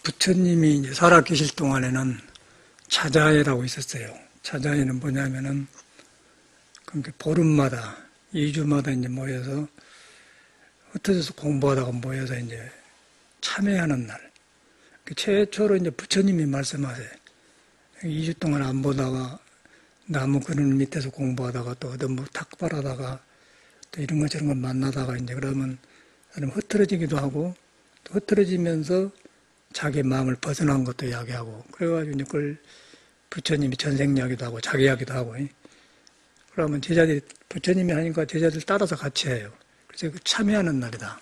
부처님이 이제 살아 계실 동안에는 자자회라고 있었어요. 자자회는 뭐냐면은, 그러니까 보름마다, 2주마다 이제 모여서, 흩어져서 공부하다가 모여서 이제 참회하는 날. 최초로 이제 부처님이 말씀하세요. 2주 동안 안 보다가 나무 그늘 밑에서 공부하다가 또 어떤 뭐 탁발하다가 또 이런 것 저런 것 만나다가 이제 그러면 흐트러지기도 하고 또 흐트러지면서 자기 마음을 벗어난 것도 이야기하고 그래가지고 이제 그걸 부처님이 전생 이야기도 하고 자기 이야기도 하고 그러면 제자들이 부처님이 하니까 제자들 따라서 같이 해요. 그래서 참여하는 날이다.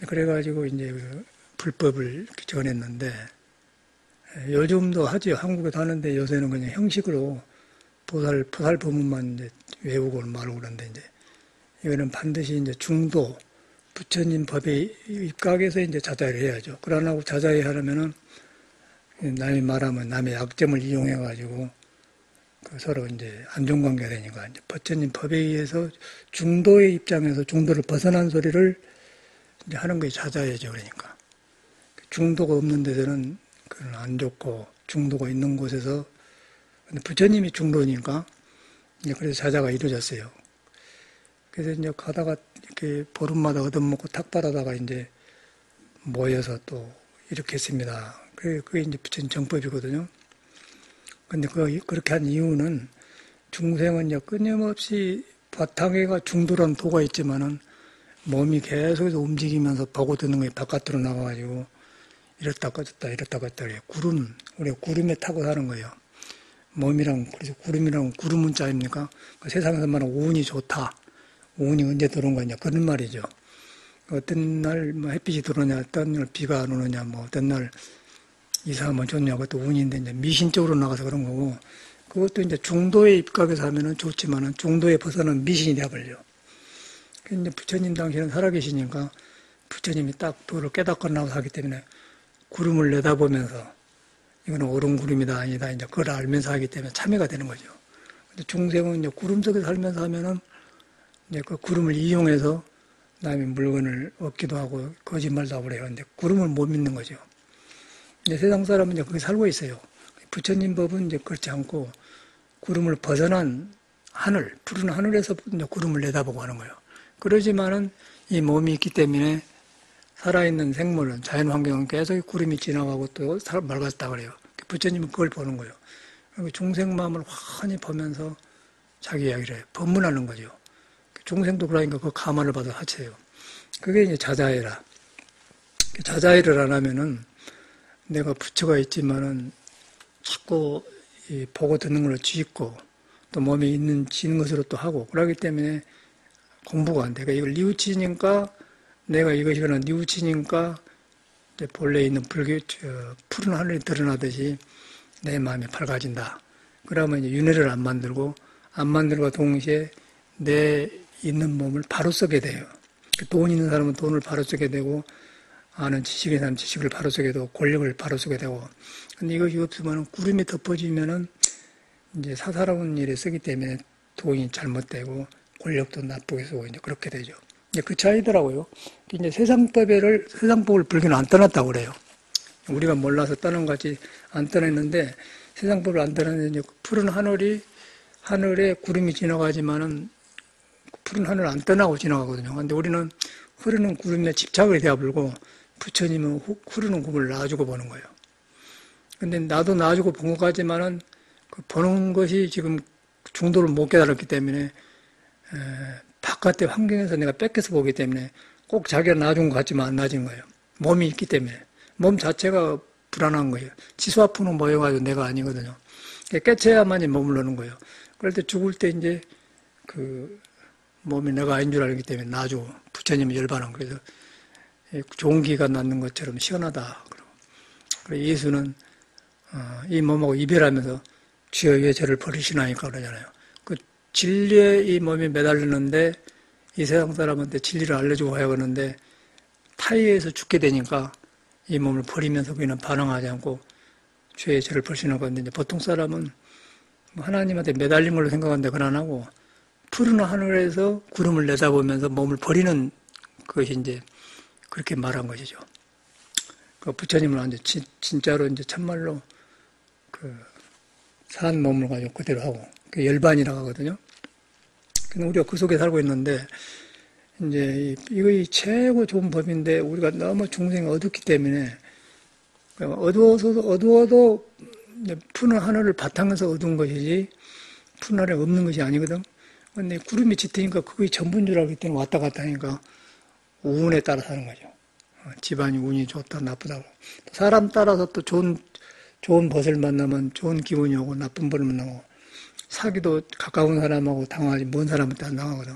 그래가지고 이제 그 불법을 전했는데 요즘도 하죠. 한국에도 하는데 요새는 그냥 형식으로 보살 법문만 이제 외우고 말하고 그러는데 이제 이거는 반드시 이제 중도 부처님 법에 입각해서 이제 자자를 해야죠. 그러나 자자에 하려면은 남이 말하면 남의 약점을 이용해가지고 그 서로 이제 안종관계가 되니까 이제 부처님 법에 의해서 중도의 입장에서 중도를 벗어난 소리를 이제 하는 게 자자예죠. 그러니까 중도가 없는 데서는 그건 안 좋고 중도가 있는 곳에서 근데 부처님이 중도니까 이제 그래서 자자가 이루어졌어요. 그래서 이제 가다가 이렇게 보름마다 얻어먹고 탁발하다가 이제 모여서 또 이렇게 했습니다. 그게 이제 부처님 정법이거든요. 근데 그렇게 한 이유는 중생은 이제 끊임없이 바탕에가 중도라는 도가 있지만은 몸이 계속해서 움직이면서 보고 듣는 게 바깥으로 나가가지고 이렇다 꺼졌다 이렇다 꺼졌다 그래요. 우리가 구름에 타고 사는 거예요. 몸이랑 그래서 구름 문자 아닙니까? 그 세상에서 말하는 운이 좋다. 운이 언제 들어온 거냐 그런 말이죠. 어떤 날 뭐 햇빛이 들어오냐, 어떤 날 비가 안 오느냐, 뭐 어떤 날 이사하면 좋냐, 그것도 운인데 이제 미신적으로 나가서 그런 거고, 그것도 이제 중도에 입각해서 하면은 좋지만은 중도에 벗어난 미신이 되어버려요. 근데 부처님 당시에는 살아계시니까 부처님이 딱 도를 깨닫고 나와서 하기 때문에 구름을 내다보면서 이거는 옳은 구름이다 아니다 이제 그걸 알면서 하기 때문에 참여가 되는 거죠. 근데 중생은 이제 구름 속에 살면서 하면은 이제 그 구름을 이용해서 남의 물건을 얻기도 하고 거짓말도 하고 그래요. 근데 구름을 못 믿는 거죠. 이제 세상 사람은 이제 거기 살고 있어요. 부처님 법은 이제 그렇지 않고 구름을 벗어난 하늘, 푸른 하늘에서 이제 구름을 내다보고 하는 거예요. 그러지만은 이 몸이 있기 때문에 살아있는 생물은 자연 환경은 계속 구름이 지나가고 또 맑았다 그래요. 부처님은 그걸 보는 거예요. 중생 마음을 환히 보면서 자기 이야기를 해요. 법문하는 거죠. 중생도 그러니까 그 감화를 받아 하체요. 그게 이제 자자해라. 자자해를 안 하면은 내가 부처가 있지만은 자꾸 보고 듣는 걸로 쥐고 또 몸에 지는 것으로 또 하고 그러기 때문에 공부가 안 돼. 그러니까 이걸 뉘우치니까 내가 이것이 그냥 뉘우치니까 본래 있는 푸른 하늘이 드러나듯이 내 마음이 밝아진다. 그러면 이제 윤회를 안 만들고 동시에 내 있는 몸을 바로 쓰게 돼요. 돈 있는 사람은 돈을 바로 쓰게 되고 아는 지식 있는 사람은 지식을 바로 쓰게 되고 권력을 바로 쓰게 되고 근데 이것이 없으면 구름이 덮어지면은 이제 사사로운 일에 쓰기 때문에 돈이 잘못되고 권력도 나쁘게 쓰고 이제 그렇게 되죠. 이제 그 차이더라고요. 이제 세상법을 불교는 안 떠났다고 그래요. 우리가 몰라서 떠난 것 같이 안 떠났는데 세상법을 안 떠났는데 푸른 하늘에 구름이 지나가지만은 푸른 하늘 안 떠나고 지나가거든요. 근데 우리는 흐르는 구름에 집착을 되어버리고 부처님은 흐르는 구름을 놔주고 보는 거예요. 근데 나도 놔주고 본 것 같지만은 그 보는 것이 지금 중도를 못 깨달았기 때문에 바깥의 환경에서 내가 뺏겨서 보기 때문에 꼭 자기가 놔준 것 같지만 안 놔진 거예요. 몸이 있기 때문에. 몸 자체가 불안한 거예요. 치수 아프는 모여가지고 내가 아니거든요. 깨쳐야만이 머무르는 거예요. 그럴 때 죽을 때 이제 그 몸이 내가 아닌 줄 알기 때문에 놔주고 부처님이 열반한 거예요. 좋은 기가 낳는 것처럼 시원하다. 그리고 예수는 이 몸하고 이별하면서 주여 왜 저를 버리시나니까 그러잖아요. 그 진리에 이 몸이 매달리는데 이 세상 사람한테 진리를 알려주고 해야 하는데 타의에서 죽게 되니까 이 몸을 버리면서 그냥 반응하지 않고 주여 저를 버리시나 건데 보통 사람은 하나님한테 매달린 걸로 생각하는데 그건 안 하고 푸른 하늘에서 구름을 내다보면서 몸을 버리는 것이 이제 그렇게 말한 것이죠. 그 부처님은 완전 진짜로 이제 참말로 그 산 몸을 가지고 그대로 하고 그 열반이라고 하거든요. 근데 우리가 그 속에 살고 있는데 이제 이거 최고 좋은 법인데 우리가 너무 중생이 어둡기 때문에 어두워도 푸른 하늘을 바탕에서 어두운 것이지 푸른 하늘에 없는 것이 아니거든. 근데 구름이 짙으니까 그게 전부인 줄 알기 때문에 왔다 갔다 하니까 운에 따라 사는 거죠. 집안이 운이 좋다 나쁘다고. 사람 따라서 또 좋은 벗을 만나면 좋은 기분이 오고 나쁜 벗을 만나고 사기도 가까운 사람하고 당하지 먼 사람한테 안 당하거든.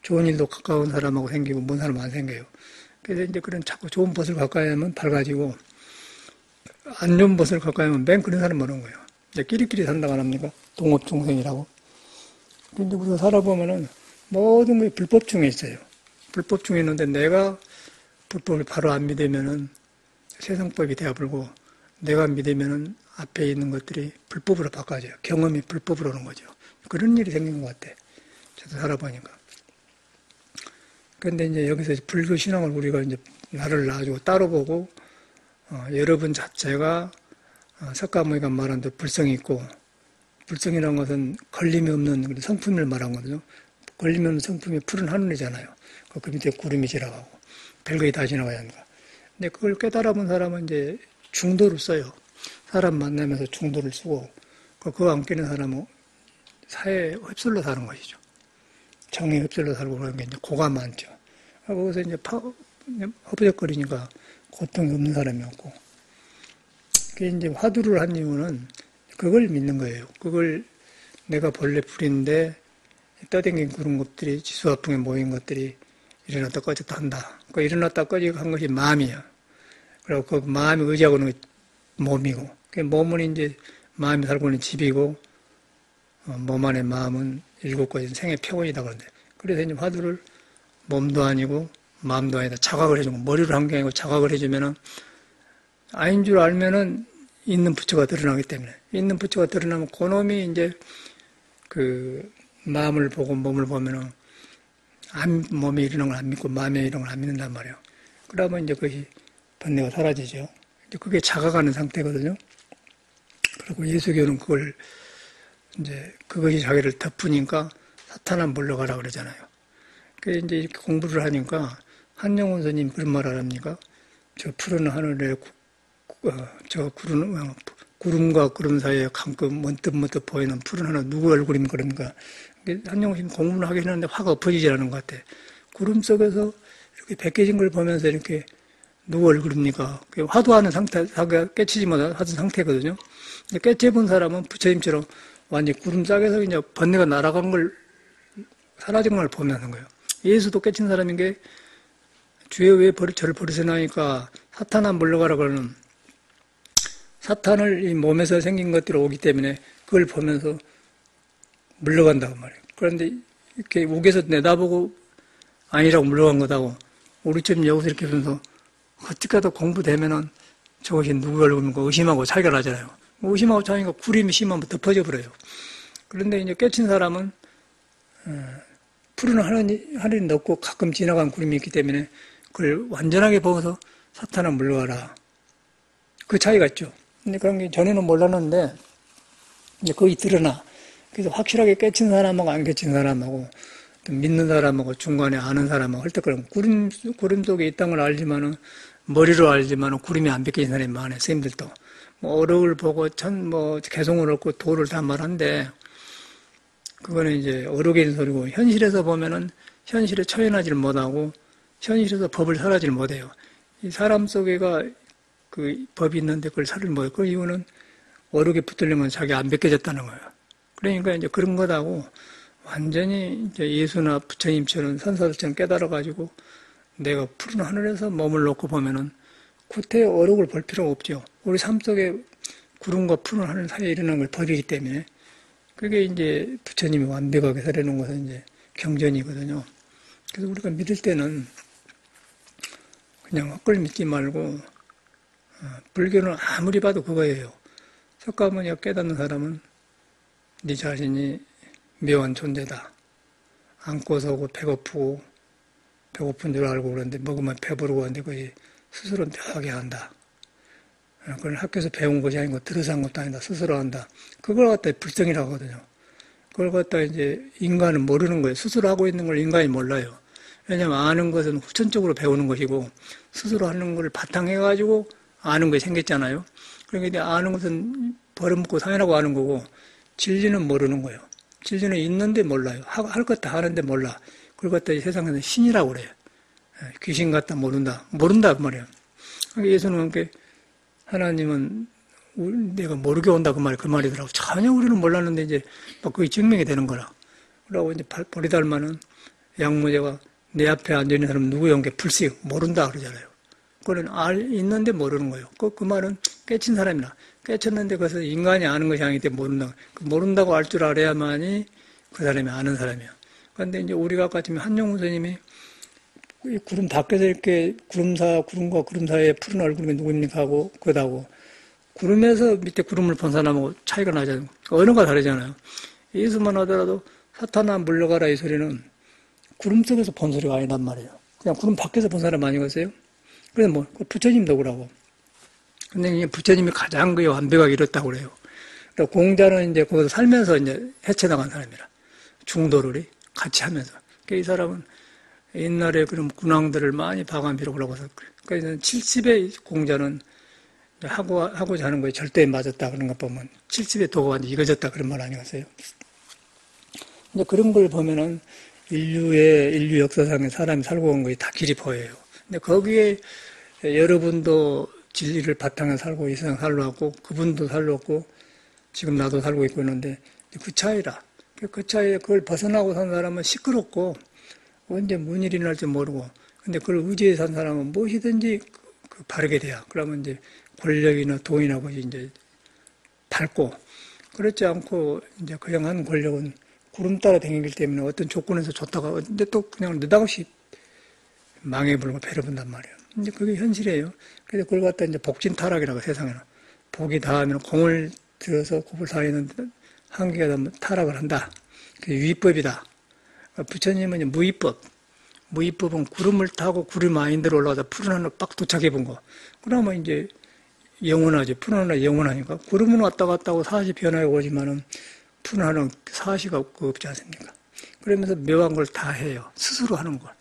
좋은 일도 가까운 사람하고 생기고 먼 사람 안 생겨요. 그래서 이제 그런 자꾸 좋은 벗을 가까이 하면 밝아지고 안 좋은 벗을 가까이 하면 맨 그런 사람 많은 거예요. 이제 끼리끼리 산다고 안 합니까? 동업중생이라고. 근데 우리가 살아보면은 모든 게 불법 중에 있어요. 불법 중에 있는데 내가 불법을 바로 안 믿으면은 세상법이 되어버리고 내가 믿으면은 앞에 있는 것들이 불법으로 바꿔져요. 경험이 불법으로 오는 거죠. 그런 일이 생긴 것 같아. 저도 살아보니까. 그런데 이제 여기서 불교 신앙을 우리가 이제 나를 놔주고 따로 보고 여러분 자체가 석가모니가 말한 대로 불성이 있고 불성이라는 것은 걸림이 없는 성품을 말한 거거든요. 걸림이 없는 성품이 푸른 하늘이잖아요. 그 밑에 구름이 지나가고 별거이 다 지나가야 합니다. 근데 그걸 깨달아 본 사람은 이제 중도를 써요. 사람 만나면서 중도를 쓰고 그거 안 깨는 사람은 사회에 흡술로 사는 것이죠. 정의 흡술로 살고 그런 게 이제 고가 많죠. 거기서 이제 허브적거리니까 고통이 없는 사람이 없고. 그게 이제 화두를 한 이유는 그걸 믿는 거예요. 그걸 내가 본래 불인데 떠댕긴 그런 것들이 지수화풍에 모인 것들이 일어났다 꺼졌다 한다. 그 일어났다 꺼지고 한 것이 마음이야. 그리고 그 마음이 의지하고 있는 게 몸이고, 그 몸은 이제 마음이 살고 있는 집이고, 몸 안에 마음은 일곱 가지 생의 표본이다 그러는데, 그래서 이제 화두를 몸도 아니고 마음도 아니다 자각을 해주고 머리로 한 게 아니고 자각을 해주면은 아닌 줄 알면은 있는 부처가 드러나기 때문에 있는 부처가 드러나면 그놈이 이제 그 마음을 보고 몸을 보면은 몸에 이르는 걸 안 믿고 마음에 이르는 걸 안 믿는단 말이에요. 그러면 이제 그것이 번뇌가 사라지죠. 이제 그게 자각하는 상태거든요. 그리고 예수교는 그걸 이제 그것이 자기를 덮으니까 사탄아 물러가라 그러잖아요. 그래서 이제 이렇게 공부를 하니까 한영훈 스님 그런 말 안 합니까? 저 푸른 하늘에 저 구름과 구름 사이에 가끔 문득문득 보이는 푸른 하늘 누구 얼굴입니까? 그러니까 한영훈 스님 공부를 하긴 하는데 화가 엎어지지 않은 것 같아. 구름 속에서 이렇게 벗겨진 걸 보면서 이렇게 누구 얼굴입니까? 화두하는 상태, 깨치지 못한 하던 상태거든요. 깨쳐본 사람은 부처님처럼 완전히 구름 속에서 이제 번뇌가 날아간 걸, 사라진 걸 보면 하는 거예요. 예수도 깨친 사람인 게 주에 왜 저를 버리시나니까 사탄아 물러가라 그러는 사탄을 이 몸에서 생긴 것들이 오기 때문에 그걸 보면서 물러간다고 말이에요. 그런데 이렇게 우겨서 내다보고 아니라고 물러간 거다고 우리처럼 여기서 이렇게 보면서 어찌가도 공부되면은 저것이 누구 얼굴인가 의심하고 차별하잖아요. 의심하고 차니까 구림이 심하면 덮어져 버려요. 그런데 이제 깨친 사람은 푸른 하늘이 높고 가끔 지나간 구름이 있기 때문에 그걸 완전하게 보면서 사탄아 물러가라. 그 차이가 있죠. 근데 그런 게 전에는 몰랐는데 이제 거기 드러나. 그래서 확실하게 깨친 사람하고 안 깨친 사람하고 믿는 사람하고 중간에 아는 사람하고 할 때 그럼 구름 속에 있다는 걸 알지만은 머리로 알지만은 구름이 안 벗겨진 사람이 많아요. 선생님들도 뭐 어록을 보고 개성을 얻고 도를 다 말한데 그거는 이제 어록에 있는 소리고 현실에서 보면은 현실에 처연하지를 못하고 현실에서 법을 살아지를 못해요. 이 사람 속에가 그 법이 있는데 그걸 살을 못해요. 그 이유는 어록에 붙으려면 자기 안 벗겨졌다는 거예요. 그러니까 이제 그런 거다고 완전히 이제 예수나 부처님처럼 선사들처럼 깨달아가지고 내가 푸른 하늘에서 몸을 놓고 보면은 구태의 어록을 볼 필요가 없죠. 우리 삶 속에 구름과 푸른 하늘 사이에 일어나는 걸 법이기 때문에 그게 이제 부처님이 완벽하게 살아놓은 것은 이제 경전이거든요. 그래서 우리가 믿을 때는 그냥 헛걸 믿지 말고 불교는 아무리 봐도 그거예요. 석가모니가 깨닫는 사람은 네 자신이 묘한 존재다. 앉고 서고 배고프고 배고픈 줄 알고 그러는데 먹으면 배부르고 하는데 그게 스스로 묘하게 한다. 그걸 학교에서 배운 것이 아니고 들어서 한 것도 아니다. 스스로 한다. 그걸 갖다 불성이라고 하거든요. 그걸 갖다 이제 인간은 모르는 거예요. 스스로 하고 있는 걸 인간이 몰라요. 왜냐하면 아는 것은 후천적으로 배우는 것이고 스스로 하는 걸 바탕해가지고 아는 것이 생겼잖아요. 그러니까 아는 것은 벌어먹고 사연하고 아는 거고 진리는 모르는 거예요. 진리는 있는데 몰라요. 할 것 다 하는데 몰라. 그걸 갖다 세상에서 신이라고 그래요. 귀신 같다 모른다. 모른다 그 말이에요. 예수는 하나님은 내가 모르게 온다 그 말이더라고. 전혀 우리는 몰랐는데 이제 막 그게 증명이 되는 거라. 그러고 이제 보리달마는 양모제가 내 앞에 앉아있는 사람 누구야? 게 불식 모른다 그러잖아요. 그거는 있는데 모르는 거예요. 그 말은 깨친 사람이나 깨쳤는데 그것은 인간이 아는 것이 아니기 때문에 모른다. 모른다고 알 줄 알아야만이 그 사람이 아는 사람이야. 그런데 이제 우리가 아까 지금 한용우 선생님이 구름 밖에서 이렇게 구름과 구름 사이에 푸른 얼굴이 누구입니까 하고 그러다고 구름에서 밑에 구름을 본 사람하고 차이가 나잖아요. 언어가 다르잖아요. 예수만 하더라도 사탄아 물러가라 이 소리는 구름 속에서 본 소리가 아니란 말이에요. 그냥 구름 밖에서 본 사람 아니겠어요? 그래서 부처님도 그러고. 근데 부처님이 가장 완벽하게 이뤘다고 그래요. 공자는 이제 거기서 살면서 이제 해체당한 사람이라. 중도를 같이 하면서. 그러니까 이 사람은 옛날에 그런 군왕들을 많이 박아미라고 하고 해서. 그러니까 70의 공자는 하고자 하는 거에 절대 맞았다 그런 것 보면 70의 도가 완전 이거졌다 그런 말 아니겠어요? 이제 그런 걸 보면은 인류 역사상에 사람이 살고 온 것이 다 길이 보여요. 근데 거기에 여러분도 진리를 바탕에 살고 이 세상 살러왔고 그분도 살러왔고 지금 나도 살고 있고 있는데 그 차이라. 그 차이에 그걸 벗어나고 산 사람은 시끄럽고 언제 뭔 일이 날지 모르고 근데 그걸 의지해 산 사람은 무엇이든지 바르게 돼야. 그러면 이제 권력이나 돈이나 것이 이제 밝고 그렇지 않고 이제 그냥 한 권력은 구름 따라 다니기 때문에 어떤 조건에서 좋다가 근데 또 그냥 느닷없이 망해버리고 배려본단 말이에요. 이제 그게 현실이에요. 그래서 그걸 갖다 이제 복진타락이라고 세상에는 복이 닿으면 공을 들어서 곱을 사이는 한계가 닿으면 타락을 한다. 그게 위법이다. 부처님은 이제 무위법은 구름을 타고 구름 마인드로 올라가서 푸른 하늘 빡 도착해 본 거. 그러면 이제 영원하지. 푸른 하늘 영원하니까. 구름은 왔다 갔다 하고 사시 변화해 오지만은 푸른 하늘은 사시가 없지 않습니까? 그러면서 묘한 걸 다 해요. 스스로 하는 걸.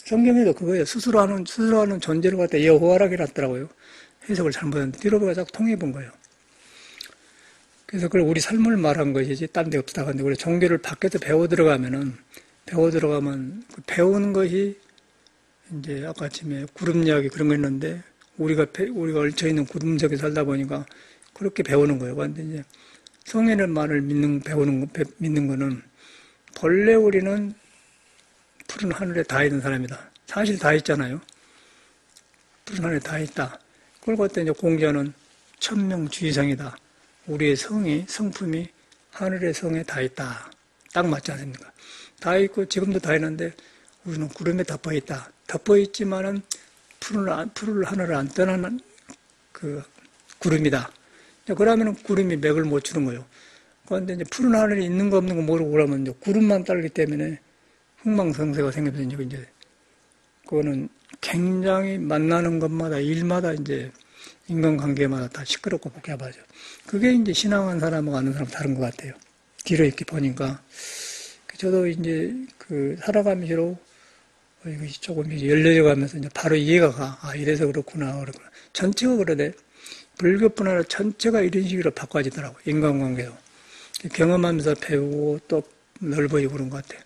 성경에도 그거예요. 스스로 하는 존재를 갖다 여호와라고 해놨더라고요. 해석을 잘못했는데 뒤로 가서 통해 본 거예요. 그래서 그걸 우리 삶을 말한 것이지 딴 데 없다. 근데 우리 종교를 밖에서 배워 들어가면 그 배우는 것이 이제 아까 아침에 구름 이야기 그런 거 했는데 우리가 얽혀 있는 구름 속에 살다 보니까 그렇게 배우는 거예요. 근데 이제 성인의 말을 믿는 거는 본래 우리는 푸른 하늘에 다 있는 사람이다. 사실 다 있잖아요. 푸른 하늘에 다 있다. 그걸 갖다 이제 공자는 천명주의성이다. 우리의 성품이 하늘의 성에 다 있다. 딱 맞지 않습니까? 다 있고 지금도 다 있는데 우리는 구름에 덮어 있다. 덮어 있지만은 푸른 하늘을 안 떠나는 그 구름이다. 그러면 구름이 맥을 못 추는 거예요. 그런데 이제 푸른 하늘이 있는 거 없는 거 모르고 그러면 이제 구름만 따르기 때문에 흥망성쇠가 생기면서 이제 그거는 굉장히 만나는 것마다 일마다 이제 인간관계마다 다 시끄럽고 복잡하죠. 그게 이제 신앙한 사람하고 아는 사람 다른 것 같아요. 뒤로 이렇게 보니까 저도 이제 살아가면서 이것이 조금 열려져 가면서 이제 바로 이해가 가. 아, 이래서 그렇구나. 전체가 그러대. 불교뿐 아니라 전체가 이런 식으로 바꿔지더라고. 인간관계도. 경험하면서 배우고 또 넓어지고 그런 것 같아요.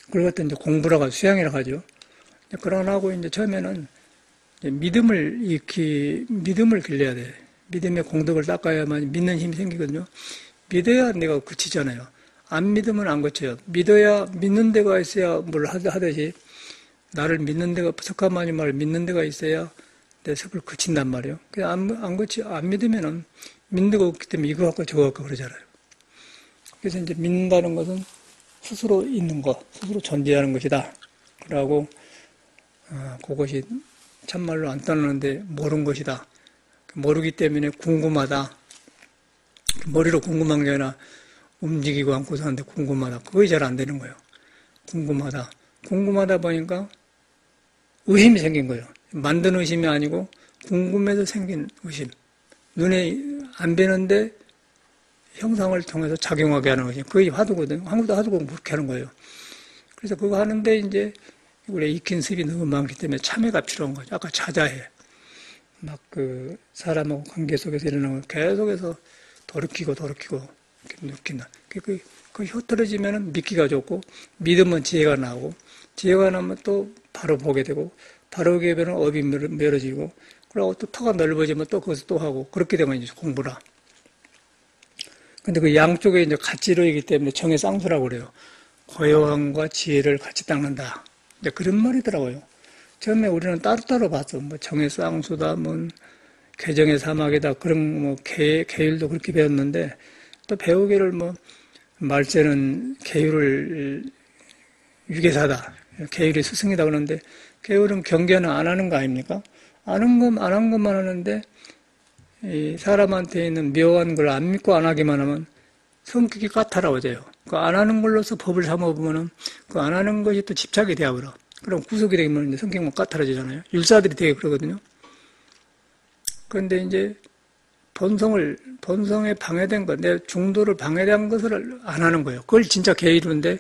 그걸 갖다 이제 공부라고 수양이라고 하죠. 그러나고 이제 처음에는 믿음을 길러야 돼. 믿음의 공덕을 닦아야만 믿는 힘이 생기거든요. 믿어야 내가 그치잖아요. 안 믿으면 안 그쳐요. 믿는 데가 있어야 뭘 하듯이 나를 믿는 데가, 석가모니 말을 믿는 데가 있어야 내 섭을 그친단 말이에요. 그냥 안 믿으면은 믿는 데가 없기 때문에 이거 갖고 저거 갖고 그러잖아요. 그래서 이제 믿는다는 것은 스스로 있는 것, 스스로 존재하는 것이다. 그러고, 그것이 참말로 안 떠나는데 모르는 것이다. 모르기 때문에 궁금하다. 머리로 궁금한 게 아니라 움직이고 않고 사는데 궁금하다. 그게 잘 안 되는 거예요. 궁금하다 보니까 의심이 생긴 거예요. 만든 의심이 아니고 궁금해서 생긴 의심. 눈에 안 뵈는데 형상을 통해서 작용하게 하는 거지. 그게 화두거든요. 한국도 화두고 그렇게 하는 거예요. 그래서 그거 하는데 이제 우리 익힌 습이 너무 많기 때문에 참회가 필요한 거죠. 아까 자자해. 막 그 사람하고 관계 속에서 일어나는 걸 계속해서 돌이키고 이렇게 느낀다. 그 흐트러지면은 믿기가 좋고 믿으면 지혜가 나오고 지혜가 나면 또 바로 보게 되고 바로 보게 되면 업이 멀어지고 그리고 또 터가 넓어지면 또 거기서 또 하고 그렇게 되면 이제 공부라. 근데 그 양쪽에 이제 같이 이루어지기 때문에 정의 쌍수라고 그래요. 고요함과 지혜를 같이 닦는다. 이제 그런 말이더라고요. 처음에 우리는 따로따로 봤어. 뭐 정의 쌍수다, 뭐 개정의 사막이다. 그런 뭐 계율도 그렇게 배웠는데 또 배우기를 뭐 말세는 계율을 유계사다. 계율이 스승이다 그러는데 계율은 경계는 안 하는 거 아닙니까? 안 한 것만 하는데 이 사람한테 있는 묘한 걸 안 믿고 안 하기만 하면 성격이 까탈하워져요. 그 안 하는 걸로서 법을 삼아보면은 그 안 하는 것이 또 집착이 되어버려. 그럼 구속이 되면 이제 성격만 까탈해지잖아요. 율사들이 되게 그러거든요. 그런데 이제 본성에 방해된 것, 내 중도를 방해된 것을 안 하는 거예요. 그걸 진짜 계율인데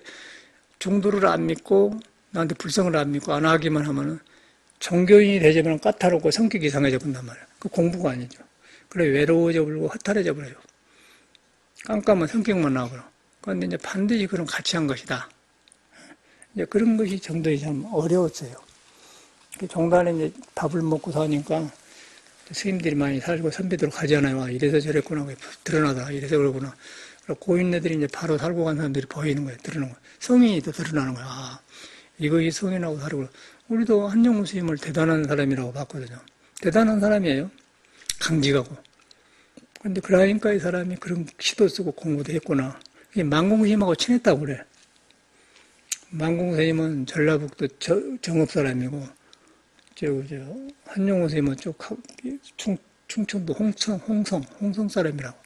중도를 안 믿고 나한테 불성을 안 믿고 안 하기만 하면은 종교인이 되자면 까탈하고 성격이 이상해져 본단 말이에요. 그 공부가 아니죠. 그래 외로워져 버리고 허탈해져 버려요. 깜깜한 성격만 나오고. 그런데 이제 반드시 그런 같이 한 것이다. 이제 그런 것이 정도이 참 어려웠어요. 종단에 이제 밥을 먹고 사니까 스님들이 많이 살고 선비들 가잖아요. 와, 이래서 저랬구나. 드러나다. 이래서 그러구나. 고인네들이 이제 바로 살고 간 사람들이 보이는 거예요. 드러나는 거예요. 성인이 또 드러나는 거예요. 아, 이것이 성인하고 다르구나. 우리도 한영우 스님을 대단한 사람이라고 봤거든요. 대단한 사람이에요. 강직하고. 근데 그러니까 이 사람이 그런 시도 쓰고 공부도 했구나. 만공스님하고 친했다고 그래. 만공스님은 전라북도 정읍 사람이고, 한영우 스님은 충청도 홍성 사람이라고.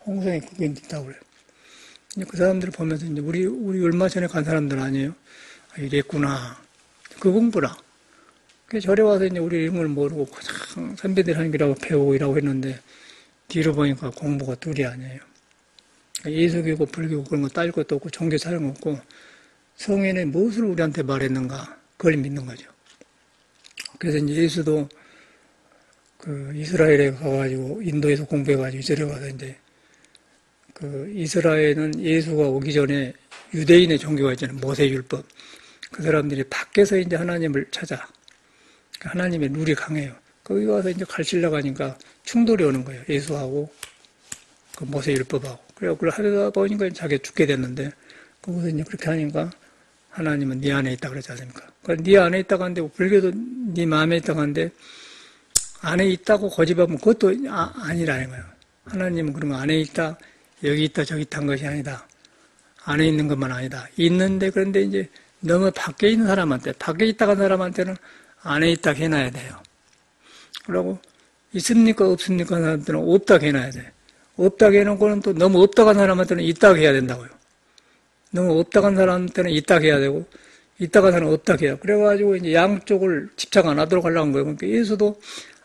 홍성에 그게 있다고 그래요. 그 사람들을 보면서 이제 우리 얼마 전에 간 사람들 아니에요? 아, 이랬구나. 그 공부라. 절에 와서 이제 우리 이름을 모르고 그냥 선배들 하는 거라고 배우고 이라고 했는데, 뒤로 보니까 공부가 둘이 아니에요. 예수교고 불교고 그런 거 따질 것도 없고 종교 사용 없고 성인의 무엇을 우리한테 말했는가 그걸 믿는 거죠. 그래서 이제 예수도 그 이스라엘에 가가지고 인도에서 공부해가지고 이스라엘에 가서 이제 그 이스라엘은 예수가 오기 전에 유대인의 종교가 있잖아요. 모세율법. 그 사람들이 밖에서 이제 하나님을 찾아. 하나님의 룰이 강해요. 거기 가서 이제 가르치려고 하니까 충돌이 오는 거예요. 예수하고 그 모세율법하고. 그래서 그걸 하다 보니까 자기가 죽게 됐는데 거기서 이제 그렇게 하니까 하나님은 네 안에 있다 그러지 않습니까? 그러니까 네 안에 있다고 하는데 불교도 네 마음에 있다고 하는데 안에 있다고 고집하면 그것도 아니라는 거예요. 하나님은 그런 거 안에 있다, 여기 있다, 저기 있다 한 것이 아니다. 안에 있는 것만 아니다. 있는데 그런데 이제 너무 밖에 있는 사람한테, 밖에 있다고 한 사람한테는 안에 있다 해놔야 돼요. 그러고 있습니까 없습니까 하는 사람들은 없다고 해놔야 돼. 없다고 해놓고는 또 너무 없다고 한 사람한테는 있다고 해야 된다고요. 너무 없다고 한 사람한테는 있다고 해야 되고 있다고 한 사람은 없다고 해요. 그래가지고 이제 양쪽을 집착 안 하도록 하려는 거예요. 그러니까 예수도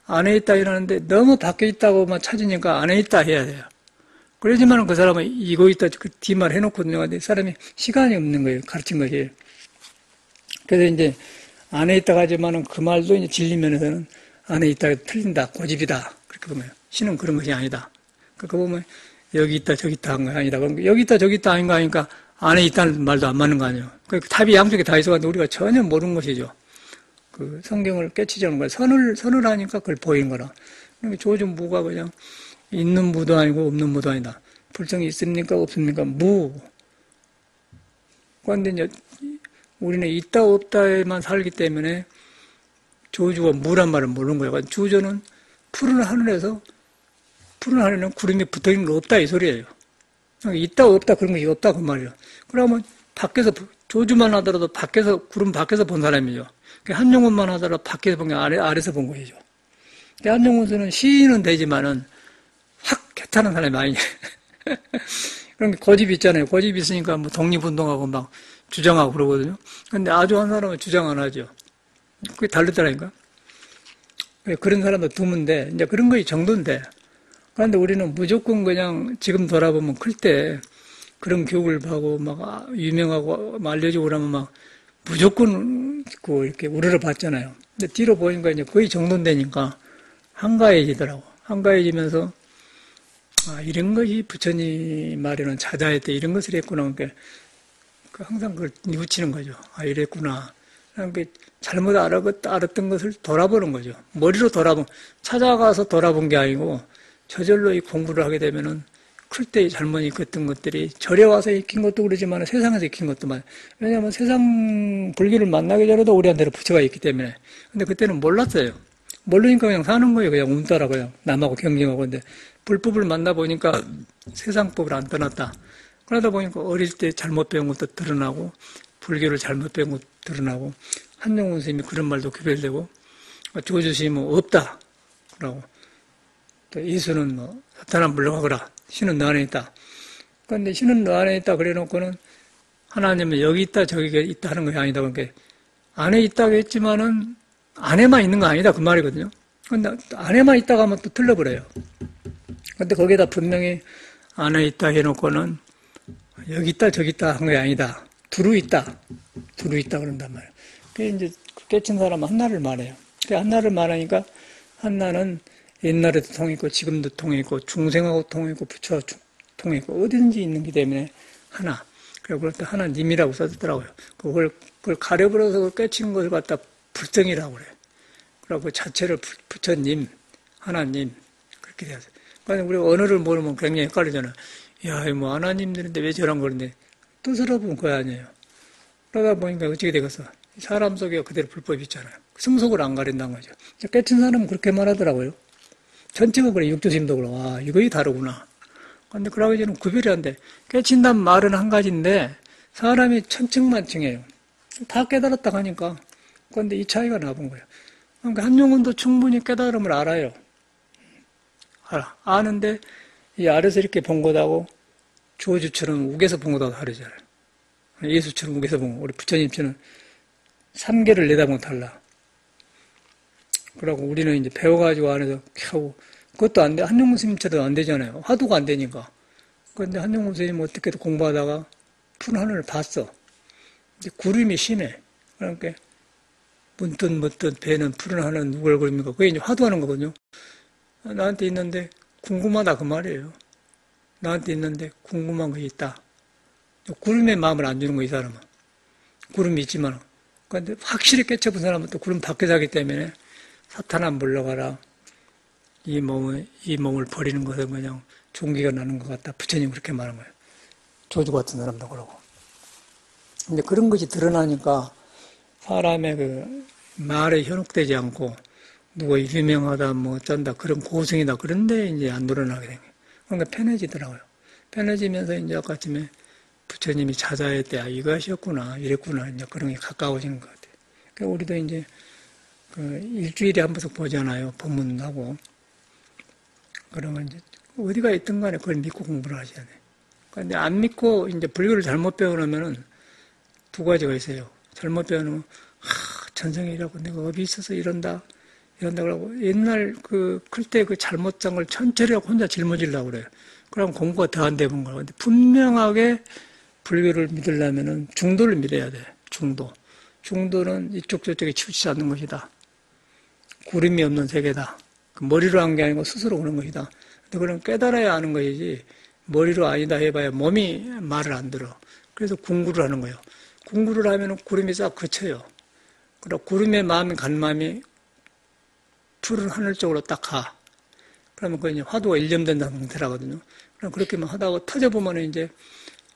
안에 있다 이러는데 너무 밖에 있다고만 찾으니까 안에 있다 해야 돼요. 그러지만 그 사람은 이거 있다 그 뒤말 해놓거든요. 근데 사람이 시간이 없는 거예요. 가르친 것이. 그래서 이제 안에 있다고 하지만은 그 말도 이제 진리 면에서는 안에 있다가 틀린다, 고집이다. 그렇게 보면 신은 그런 것이 아니다. 그거 보면 여기 있다, 저기 있다 한 거 아니다. 그럼 여기 있다, 저기 있다 아닌 거 아니까 안에 있다는 말도 안 맞는 거 아니에요. 그 답이 양쪽에 다 있어가지고 우리가 전혀 모르는 것이죠. 그 성경을 깨치지 않는 거야. 선을 하니까 그걸 보이는 거라. 그러니까 조준무가 그냥 있는 무도 아니고 없는 무도 아니다. 불성이 있습니까, 없습니까? 무. 그런데 이제 우리는 있다, 없다에만 살기 때문에 조주가 무란 말을 모르는 거예요. 주조는 푸른 하늘에는 구름이 붙어 있는 거 없다 이 소리예요. 있다 없다 그런 것이 없다 그 말이에요. 그러면 밖에서 조주만 하더라도 구름 밖에서 본 사람이죠. 한용운만 하더라도 밖에서 본 게 아래서 본 것이죠. 한용운은 시인은 되지만은 확 개타는 사람이 아니에요. 그런 게 고집이 있잖아요. 고집이 있으니까 뭐 독립운동하고 막 주장하고 그러거든요. 근데 아주 한 사람은 주장 안 하죠. 그게 다르더라니까. 그런 사람도 드문데, 이제 그런 것이 정도인데, 그런데 우리는 무조건 그냥 지금 돌아보면 클 때 그런 교육을 받고 막 유명하고 막 알려지고 그러면 막 무조건 그 이렇게 우러러 봤잖아요. 근데 뒤로 보니까 이제 거의 정돈되니까 한가해지더라고. 한가해지면서 아, 이런 것이 부처님 말에는 자자의 때 이런 것을 했구나. 그러니까 항상 그걸 뉘우치는 거죠. 아, 이랬구나. 그러니까 잘못 알았던 것을 돌아보는 거죠. 머리로 찾아가서 돌아본 게 아니고 저절로 이 공부를 하게 되면은 클 때 잘못 익혔던 것들이 절에 와서 익힌 것도 그러지만 세상에서 익힌 것도 많아요. 왜냐하면 세상 불교를 만나기 전에도 우리한테는 부처가 있기 때문에. 근데 그때는 몰랐어요. 모르니까 그냥 사는 거예요. 그냥 운따라 그냥 남하고 경쟁하고. 근데 불법을 만나보니까 세상법을 안 떠났다. 그러다 보니까 어릴 때 잘못 배운 것도 드러나고 불교를 잘못 배운 것도 드러나고 한용운 스님이 그런 말도 구별되고 조주스님은 없다. 그러고 또 이수는 뭐 사탄아 물러가거라. 신은 너 안에 있다. 그런데 신은 너 안에 있다 그래 놓고는 하나님은 여기 있다 저기 있다 하는 것이 아니다. 그러니까 안에 있다고 했지만은 안에만 있는 거 아니다 그 말이거든요. 근데 안에만 있다가 하면 또 틀려버려요. 근데 거기에다 분명히 안에 있다 해놓고는 여기 있다 저기 있다 한 게 아니다. 두루 있다 그런단 말이에요. 그게 이제 깨친 사람은 한나를 말해요. 근데 한나를 말하니까 한나는 옛날에도 통했고 지금도 통했고 중생하고 통했고 부처하고 통했고 어디든지 있는 게 때문에 하나. 그리고 그럴 때 하나님이라고 써주더라고요. 그걸 가려버려서 그걸 깨친 것을 갖다 불성이라고 그래요. 그리고 그 자체를 부처님, 하나님 그렇게 되었어요. 그러니까 우리가 언어를 모르면 굉장히 헷갈리잖아요. 야, 뭐 하나님들인데 왜 저런 거는데 뜻을 알아보면 그거 아니에요. 그러다 보니까 어떻게 되겠어? 사람 속에 그대로 불법이 있잖아요. 승속을 안 가린다는 거죠. 깨친 사람은 그렇게 말하더라고요. 전체가 그래, 육조심도 그래. 와, 이거이 다르구나. 근데 그러고 저는 구별이 안 돼. 깨친다는 말은 한 가지인데, 사람이 천층만층이에요. 다 깨달았다 하니까. 그런데 이 차이가 나본 거예요. 그러니까 한용운도 충분히 깨달음을 알아요. 아는데, 이 아래서 이렇게 본 것하고, 조주처럼 우겨서 본 것하고 다르잖아요. 예수처럼 우겨서 본 거. 우리 부처님처럼 삼계를 내다보면 달라. 그러고 우리는 이제 배워가지고 안에서 켜고, 그것도 안 돼. 한용문 스님처럼 안 되잖아요. 화두가 안 되니까. 그런데 한용문 스님 어떻게든 공부하다가 푸른 하늘을 봤어. 이제 구름이 심해. 그러니까 문득 배는 푸른 하늘은 누구 얼굴입니까? 그게 이제 화두하는 거거든요. 나한테 있는데 궁금하다 그 말이에요. 나한테 있는데 궁금한 것이 있다. 구름의 마음을 안 주는 거 이 사람은. 구름이 있지만. 그런데 확실히 깨쳐본 사람은 또 구름 밖에 자기 때문에 사탄아 물러가라. 이 몸을 버리는 것은 그냥 종기가 나는 것 같다. 부처님 그렇게 말한 거예요. 조주 같은 사람도 그러고. 근데 그런 것이 드러나니까 사람의 그 말에 현혹되지 않고 누가 유명하다 뭐 어쩐다 그런 고성이다 그런데 이제 안 드러나게 된 거예요. 그러니까 편해지더라고요. 편해지면서 이제 아까쯤에 부처님이 자자의 때 이것이었구나 이랬구나 이제 그런 게 가까워지는 것 같아요. 그러니까 우리도 이제 그 일주일에 한 번씩 보잖아요. 법문하고. 그러면 이제 어디가 있든 간에 그걸 믿고 공부를 하셔야 돼요. 그런데 안 믿고 이제 불교를 잘못 배워놓으면은 두 가지가 있어요. 잘못 배워놓으면 전생이라고 내가 업이 있어서 이런다 그러고 옛날 클 때 그 잘못한 걸 천천히 하고 혼자 짊어지려고 그래요. 그럼 공부가 더 안 되는 거예요. 근데 분명하게 불교를 믿으려면은 중도를 믿어야 돼. 중도는 이쪽 저쪽에 치우치지 않는 것이다. 구름이 없는 세계다. 머리로 한 게 아니고 스스로 오는 것이다. 근데 그럼 깨달아야 하는 것이지 머리로 아니다 해봐야 몸이 말을 안 들어. 그래서 궁구를 하는 거예요. 궁구를 하면 구름이 싹 그쳐요. 그리고 구름의 마음이 간 마음이 푸른 하늘 쪽으로 딱 가. 그러면 그 이제 화두가 일념된다는 상태라거든요. 그럼 그렇게만 하다가 터져보면 이제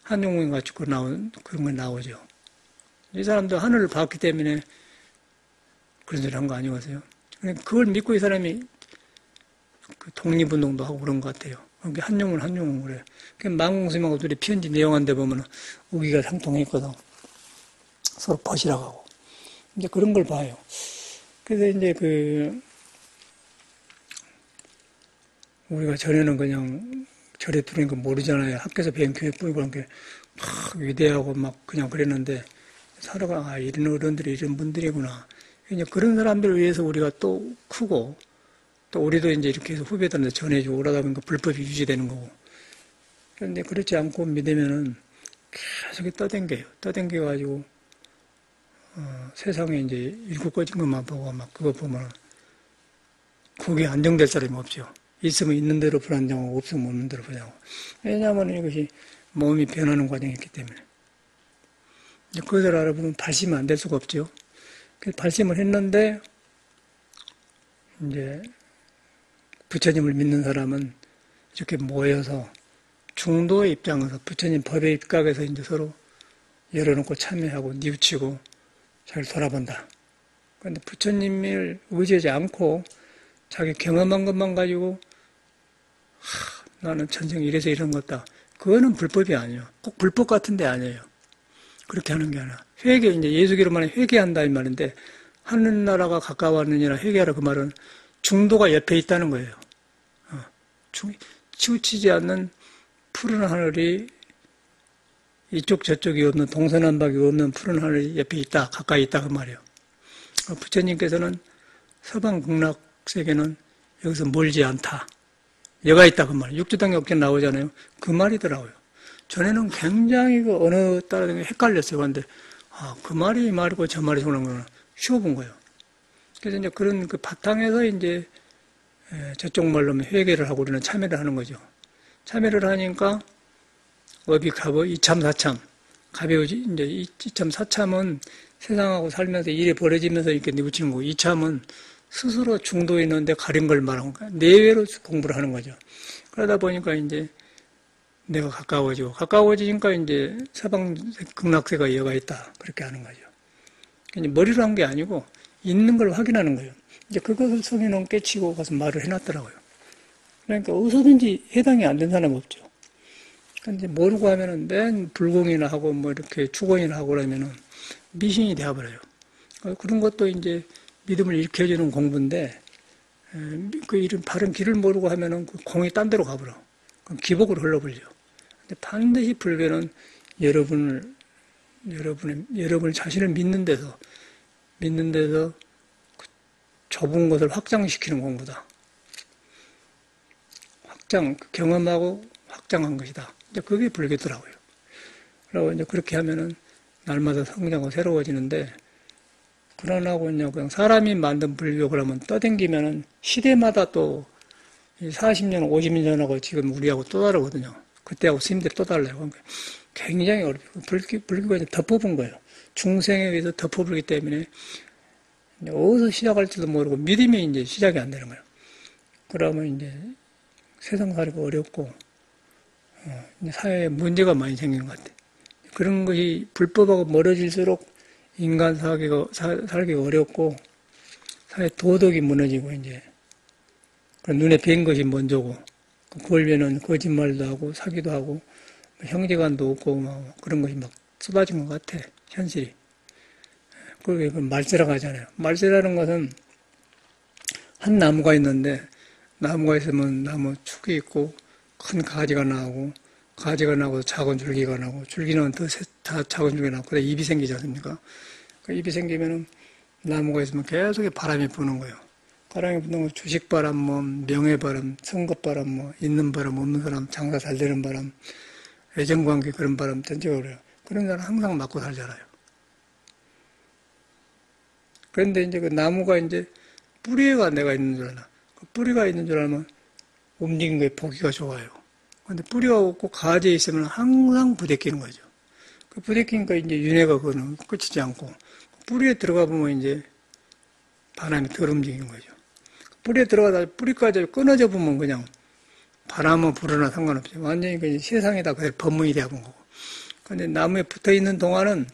한용운 같이 그런 거 나오죠. 이 사람도 하늘을 봤기 때문에 그런 소리 한 거 아니겠어요? 그걸 믿고 이 사람이 그 독립운동도 하고 그런 것 같아요. 그러니까 한용운 그래요. 망공스님하고 둘이 편지 내용한데 보면 우기가 상통했거든. 서로 퍼시라고 하고. 이제 그런 걸 봐요. 그래서 이제 우리가 전에는 그냥 절에 들어오는 거 모르잖아요. 학교에서 배운 교육뿐이고 그런 게 막 위대하고 막 그냥 그랬는데 살아가 이런 어른들이 이런 분들이구나. 이제 그런 사람들을 위해서 우리가 또 크고, 또 우리도 이제 이렇게 해서 후배들한테 전해주고 그러다 보니까 불법이 유지되는 거고. 그런데 그렇지 않고 믿으면은 계속 떠댕겨요. 떠댕겨가지고, 세상에 이제 일곱 꺼진 것만 보고 막 그거 보면 그게 안정될 사람이 없죠. 있으면 있는 대로 불안정하고 없으면 없는 대로 불안정하고. 왜냐하면 이것이 몸이 변하는 과정이 있기 때문에. 그것을 알아보면 발심은 안 될 수가 없죠. 그래서 발심을 했는데, 이제, 부처님을 믿는 사람은 이렇게 모여서 중도의 입장에서 부처님 법에 입각해서 이제 서로 열어놓고 참여하고 뉘우치고 잘 돌아본다. 그런데 부처님을 의지하지 않고 자기 경험한 것만 가지고 나는 천생 이래서 이런 거다. 그거는 불법이 아니에요. 꼭 불법 같은데 아니에요. 그렇게 하는 게 아니라 회개, 이제 예수기로만 회개한다 이 말인데 하늘나라가 가까웠느니라 회개하라 그 말은 중도가 옆에 있다는 거예요. 치우치지 않는 푸른 하늘이 이쪽 저쪽이 없는 동서남북이 없는 푸른 하늘이 옆에 있다, 가까이 있다 그 말이에요. 부처님께서는 서방 극락세계는 여기서 멀지 않다. 여가 있다 그 말이에요. 육조당에 없게 나오잖아요. 그 말이더라고요. 전에는 굉장히 그 언어 따라 헷갈렸어요. 그런데 그 말이 이 말이고 저 말이 저런 거는 쉬워본 거예요. 그래서 이제 그런 그 바탕에서 이제 저쪽 말로 회개를 하고 우리는 참여를 하는 거죠. 참여를 하니까 업이 가보 이참 사참 가벼워지 이제 이참 사참은 세상하고 살면서 일이 벌어지면서 이렇게 뉘우치는 거고 이참은 스스로 중도에 있는데 가린 걸 말하는 거야. 내외로 공부를 하는 거죠. 그러다 보니까 이제 내가 가까워지니까 이제 서방 극락세가 여가 있다 그렇게 하는 거죠. 이제 머리로 한 게 아니고 있는 걸 확인하는 거예요. 이제 그것을 성인은 깨치고 가서 말을 해놨더라고요. 그러니까 어디서든지 해당이 안 된 사람 없죠. 근데 모르고 하면은 맨 불공이나 하고 뭐 이렇게 추공이나 하고 그러면은 미신이 되어버려요. 그런 것도 이제 믿음을 일으켜주는 공부인데, 그 이런 바른 길을 모르고 하면은 그 공이 딴 데로 가버려. 그럼 기복으로 흘러버리죠. 근데 반드시 불교는 여러분 자신을 믿는 데서 그 좁은 것을 확장시키는 공부다. 경험하고 확장한 것이다. 이제 그게 불교더라고요. 그리고 이제 그렇게 하면은 날마다 성장하고 새로워지는데, 그러나고 그냥 사람이 만든 불교 그러면 떠댕기면은 시대마다 또 40년, 50년 전하고 지금 우리하고 또 다르거든요. 그때하고 스님들이 또 달라요. 그러니까 굉장히 어렵고 불교가 이제 덮어본 거예요. 중생에 의해서 덮어보기 때문에 어디서 시작할지도 모르고 믿음이 이제 시작이 안 되는 거예요. 그러면 이제 세상살이가 어렵고 사회에 문제가 많이 생기는 것 같아요. 그런 것이 불법하고 멀어질수록 인간 살기가 어렵고 사회 도덕이 무너지고 이제 눈에 뵌 것이 먼저고 그걸 위해는 거짓말도 하고 사기도 하고 형제간도 없고 막 그런 것이 막 쏟아진 것 같아 현실이. 그게 말세라고 하잖아요. 말세라는 것은 한 나무가 있는데 나무가 있으면 나무 축이 있고 큰 가지가 나오고 가지가 나고 작은 줄기가 나고 줄기는 더 작은 줄기가 나고 그다음에 잎이 생기지 않습니까? 그 잎이 생기면은 나무가 있으면 계속 바람이 부는 거예요. 바람이 부는 거 주식바람, 뭐 명예바람, 선거바람, 뭐 있는 바람, 없는 사람, 장사 잘 되는 바람, 애정관계 그런 바람 전체가 그래요. 그런 사람 항상 맞고 살잖아요. 그런데 이제 그 나무가 이제 뿌리가 내가 있는 줄 알아. 그 뿌리가 있는 줄 알면 움직이는 거에 보기가 좋아요. 근데 뿌리가 없고 가지에 있으면 항상 부대끼는 거죠. 그 부대끼니까 이제 윤회가 그거는 끝이지 않고 뿌리에 들어가 보면 이제 바람이 덜 움직이는 거죠. 뿌리에 들어가다 뿌리까지 끊어져 보면 그냥 바람은 불어나 상관없죠. 완전히 그 세상에다 그대로 법문이 되어본 거고. 근데 나무에 붙어 있는 동안은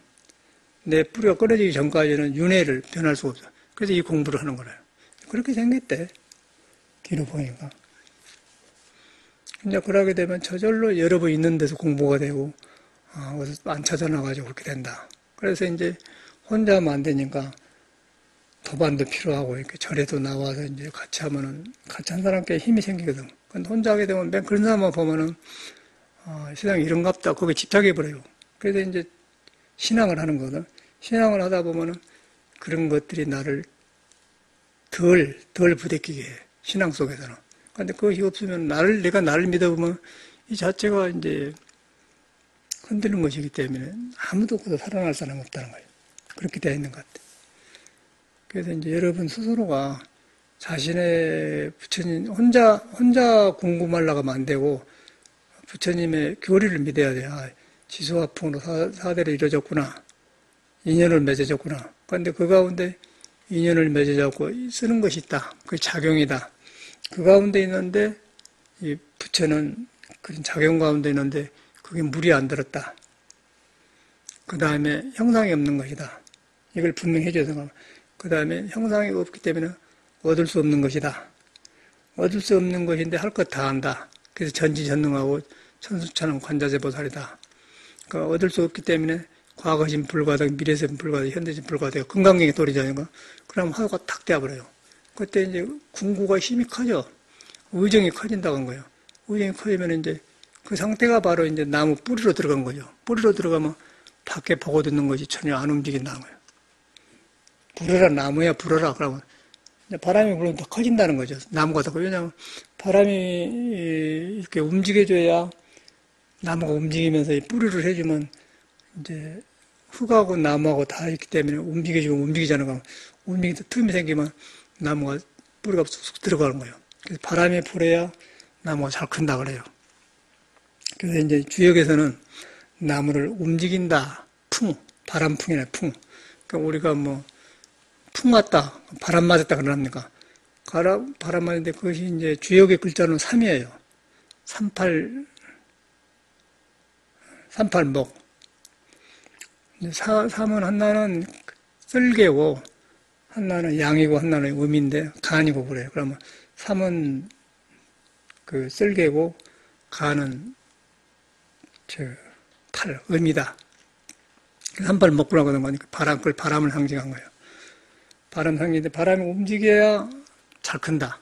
내 뿌리가 끊어지기 전까지는 윤회를 변할 수가 없어요. 그래서 이 공부를 하는 거래요. 그렇게 생겼대. 뒤로 보니까. 이제 그러게 되면 저절로 여러 번 있는 데서 공부가 되고, 어디서 안 찾아나가지고 그렇게 된다. 그래서 이제 혼자 하면 안 되니까 도반도 필요하고, 이렇게 절에도 나와서 이제 같이 하면은, 같이 한 사람께 힘이 생기거든. 근데 혼자 하게 되면 맨 그런 사람만 보면은, 세상에 이런갑다. 거기에 집착해버려요. 그래서 이제 신앙을 하는 거거든. 신앙을 하다 보면은 그런 것들이 나를 덜 부대끼게 해. 신앙 속에서는. 근데 그것이 없으면 내가 나를 믿어보면 이 자체가 이제 흔들리는 것이기 때문에 아무도 그도 살아날 사람 없다는 거예요. 그렇게 되어 있는 것 같아요. 그래서 이제 여러분 스스로가 자신의 부처님, 혼자 궁금하려고 하면 안 되고, 부처님의 교리를 믿어야 돼요. 아, 지수화풍으로 사대를 이루어졌구나. 인연을 맺어졌구나. 그런데 그 가운데 인연을 맺어졌고 쓰는 것이 있다. 그 작용이다. 그 가운데 있는데 이 부처는 그런 작용 가운데 있는데 그게 물이 안 들었다. 그 다음에 형상이 없는 것이다. 이걸 분명히 해줘서 그 다음에 형상이 없기 때문에 얻을 수 없는 것이다. 얻을 수 없는 것인데 할 것 다 한다. 그래서 전지전능하고 천수천능 관자재보살이다. 그러니까 얻을 수 없기 때문에 과거심 불가능, 미래심 불가능, 현대심 불가능, 금강경의 도리자니까 그럼 화두가 탁 되어버려요. 그때 이제 궁구가 힘이 커져. 의정이 커진다는 거예요. 의정이 커지면 이제 그 상태가 바로 이제 나무 뿌리로 들어간 거죠. 뿌리로 들어가면 밖에 보고 듣는 것이 전혀 안 움직인다는 거예요. 불어라, 나무야, 불어라. 그러면 바람이 불면 더 커진다는 거죠. 나무가 더. 왜냐하면 바람이 이렇게 움직여줘야 나무가 움직이면서 뿌리를 해주면 이제 흙하고 나무하고 다 있기 때문에 움직여주면 움직이잖아요. 움직이다 틈이 생기면 나무가 뿌리가 쑥쑥 들어가는 거예요. 그래서 바람이 불어야 나무가 잘 큰다 그래요. 그래서 이제 주역에서는 나무를 움직인다. 바람풍이나 풍. 그러니까 우리가 뭐 풍 왔다, 바람 맞았다 그러니까 바람 맞는데 그것이 이제 주역의 글자는 3이에요. 38목. 3은 하나는 쓸개고, 하나는 양이고, 하나는 음인데, 간이고 그래요. 그러면 3은 그 쓸개고, 간은 음이다. 38목구라고 하는 거니까 그걸 바람을 상징한 거예요. 바람 상징인데, 바람이 움직여야 잘 큰다.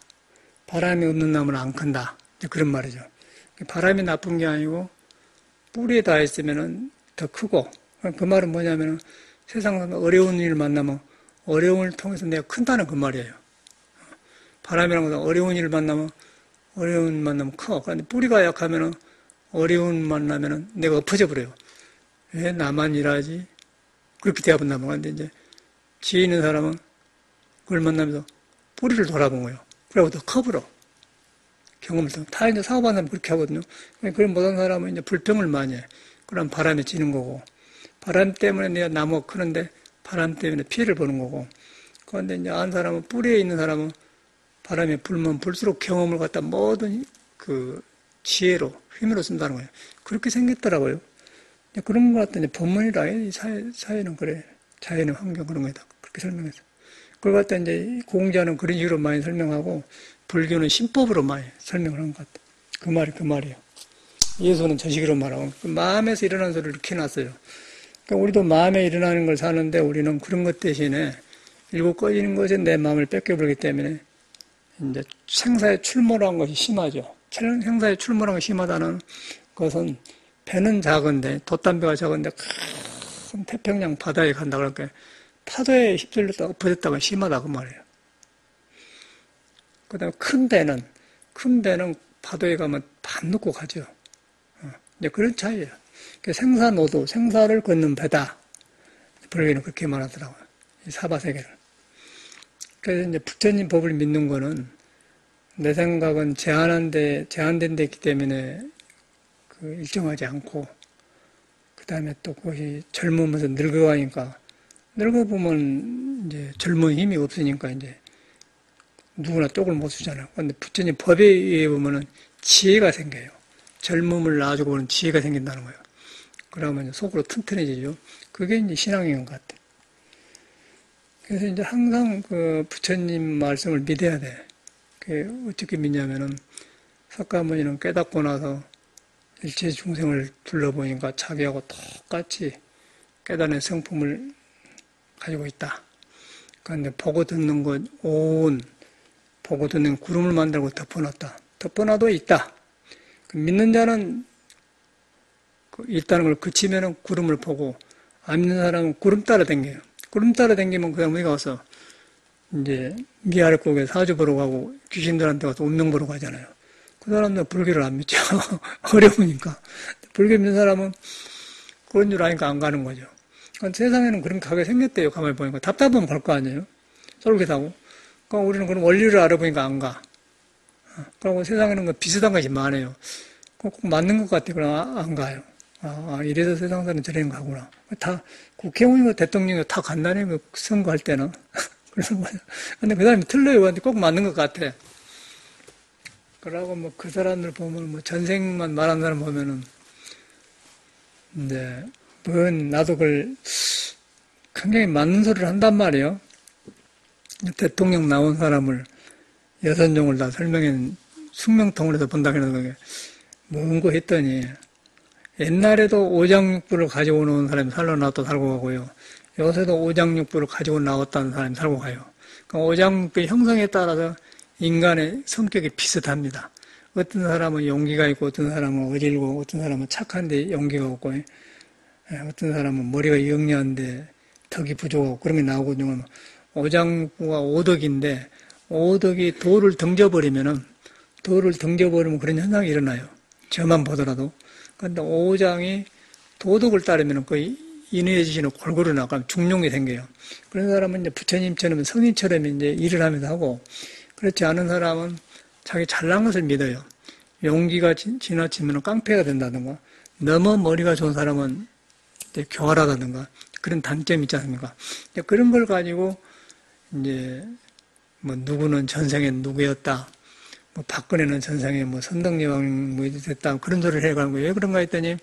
바람이 없는 나무는 안 큰다. 그런 말이죠. 바람이 나쁜 게 아니고, 뿌리에 닿았으면 더 크고, 그 말은 뭐냐면 세상에서 어려운 일을 만나면 어려움을 통해서 내가 큰다는 그 말이에요. 바람이라는 것은 어려운 일을 만나면 커. 그런데 뿌리가 약하면 어려운 만나면 내가 엎어져 버려요. 왜 나만 일하지? 그렇게 되어본다면. 그런데 이제 지혜 있는 사람은 그걸 만나면서 뿌리를 돌아본 거예요. 그리고 더 커버려. 경험을 통해. 다 이제 사업하는 사람은 그렇게 하거든요. 그걸 못한 사람은 이제 불평을 많이 해. 그럼 바람에 지는 거고. 바람 때문에 내가 나무가 크는데 바람 때문에 피해를 보는 거고. 그런데 이제 안 사람은 뿌리에 있는 사람은 바람에 불면 불수록 경험을 갖다 모든 그 지혜로, 힘으로 쓴다는 거예요. 그렇게 생겼더라고요. 그런 것 같더니 법문이라 사회는 그래. 자연의 환경 그런 거다. 그렇게 설명해서. 그걸 갖다 이제 공자는 그런 식으로 많이 설명하고 불교는 신법으로 많이 설명을 한 것 같아. 그 말이에요. 예수는 저 식으로 말하고 마음에서 일어나는 소리를 이렇게 놨어요. 그러니까 우리도 마음에 일어나는 걸 사는데 우리는 그런 것 대신에 일곱 꺼지는 것에 내 마음을 뺏겨버리기 때문에 이제 생사에 출몰한 것이 심하죠. 생사에 출몰한 것이 심하다는 것은 배는 작은데 돛담배가 작은데 큰 태평양 바다에 간다 그러니까 파도에 휩쓸렸다가 엎어졌다가 심하다 그 말이에요. 그 다음에 큰 배는 파도에 가면 반 넣고 가죠. 이제 그런 차이예요. 생사노도, 생사를 걷는 배다. 불교는 그렇게 말하더라고요. 이 사바세계를. 그래서 이제 부처님 법을 믿는 거는 내 생각은 제한된 데 있기 때문에 그 일정하지 않고, 그 다음에 또 그것이 젊으면서 늙어가니까, 늙어보면 이제 젊은 힘이 없으니까 이제 누구나 쪽을 못 쓰잖아요. 그런데 부처님 법에 의해 보면은 지혜가 생겨요. 젊음을 놔주고 보는 지혜가 생긴다는 거예요. 그러면 속으로 튼튼해지죠. 그게 이제 신앙인 것 같아요. 그래서 이제 항상 그 부처님 말씀을 믿어야 돼. 그 어떻게 믿냐면은 석가모니는 깨닫고 나서 일체 중생을 둘러보니까 자기하고 똑같이 깨달은 성품을 가지고 있다. 그런데 보고 듣는 것, 보고 듣는 구름을 만들고 덮어놨다. 덮어놔도 있다. 믿는 자는 있다는 걸 그치면은 구름을 보고, 안 믿는 사람은 구름 따라 댕겨요. 구름 따라 다니면 그냥 어디 가서 이제 미아래국에 사주 보러 가고 귀신들한테 가서 운명 보러 가잖아요. 그 사람들은 불교를 안 믿죠. 어려우니까. 불교 믿는 사람은 그런 줄 아니까 안 가는 거죠. 그러니까 세상에는 그런 가게 생겼대요. 가만히 보니까. 답답하면 갈 거 아니에요. 쫄깃하고. 그러니까 우리는 그런 원리를 알아보니까 안 가. 그리고 세상에는 그 비슷한 것이 많아요. 꼭 맞는 것 같아요. 그럼 안 가요. 이래서 세상 사람은 저래는 가구나. 다 국회의원이고 대통령이고 다 간다는 거 선거할 때는. 그래서 근데 그 사람이 틀려요. 근데 꼭 맞는 것 같아. 그러고 뭐 그 사람들 보면 뭐 전생만 말한 사람 보면은 이제 뭔 나도 그걸 굉장히 맞는 소리를 한단 말이에요. 대통령 나온 사람을 여선종을 다 설명해 숙명통을 해서 본다 그러는 거게 뭔고 했더니 옛날에도 오장육부를 가지고 나온 사람이 살러 나왔다 살고 가고요. 요새도 오장육부를 가지고 나왔다는 사람이 살고 가요. 그러니까 오장육부의 형성에 따라서 인간의 성격이 비슷합니다. 어떤 사람은 용기가 있고 어떤 사람은 어질고 어떤 사람은 착한데 용기가 없고 어떤 사람은 머리가 영리한데 덕이 부족하고 그런 게 나오거든요. 오장육부가 오덕인데 오덕이 도를 던져버리면 그런 현상이 일어나요. 저만 보더라도. 그런데 오장이 도덕을 따르면 거의 인해지시는 골고루 나가면 중용이 생겨요. 그런 사람은 이제 부처님처럼 성인처럼 이제 일을 하면서 하고, 그렇지 않은 사람은 자기 잘난 것을 믿어요. 용기가 지나치면 깡패가 된다든가, 너무 머리가 좋은 사람은 이제 교활하다든가, 그런 단점이 있지 않습니까? 그런 걸 가지고, 이제, 뭐, 누구는 전생에 누구였다. 뭐, 박근혜는 전생에 뭐, 선덕여왕 뭐, 됐다. 그런 소리를 해가는 거예요. 왜 그런가 했더니,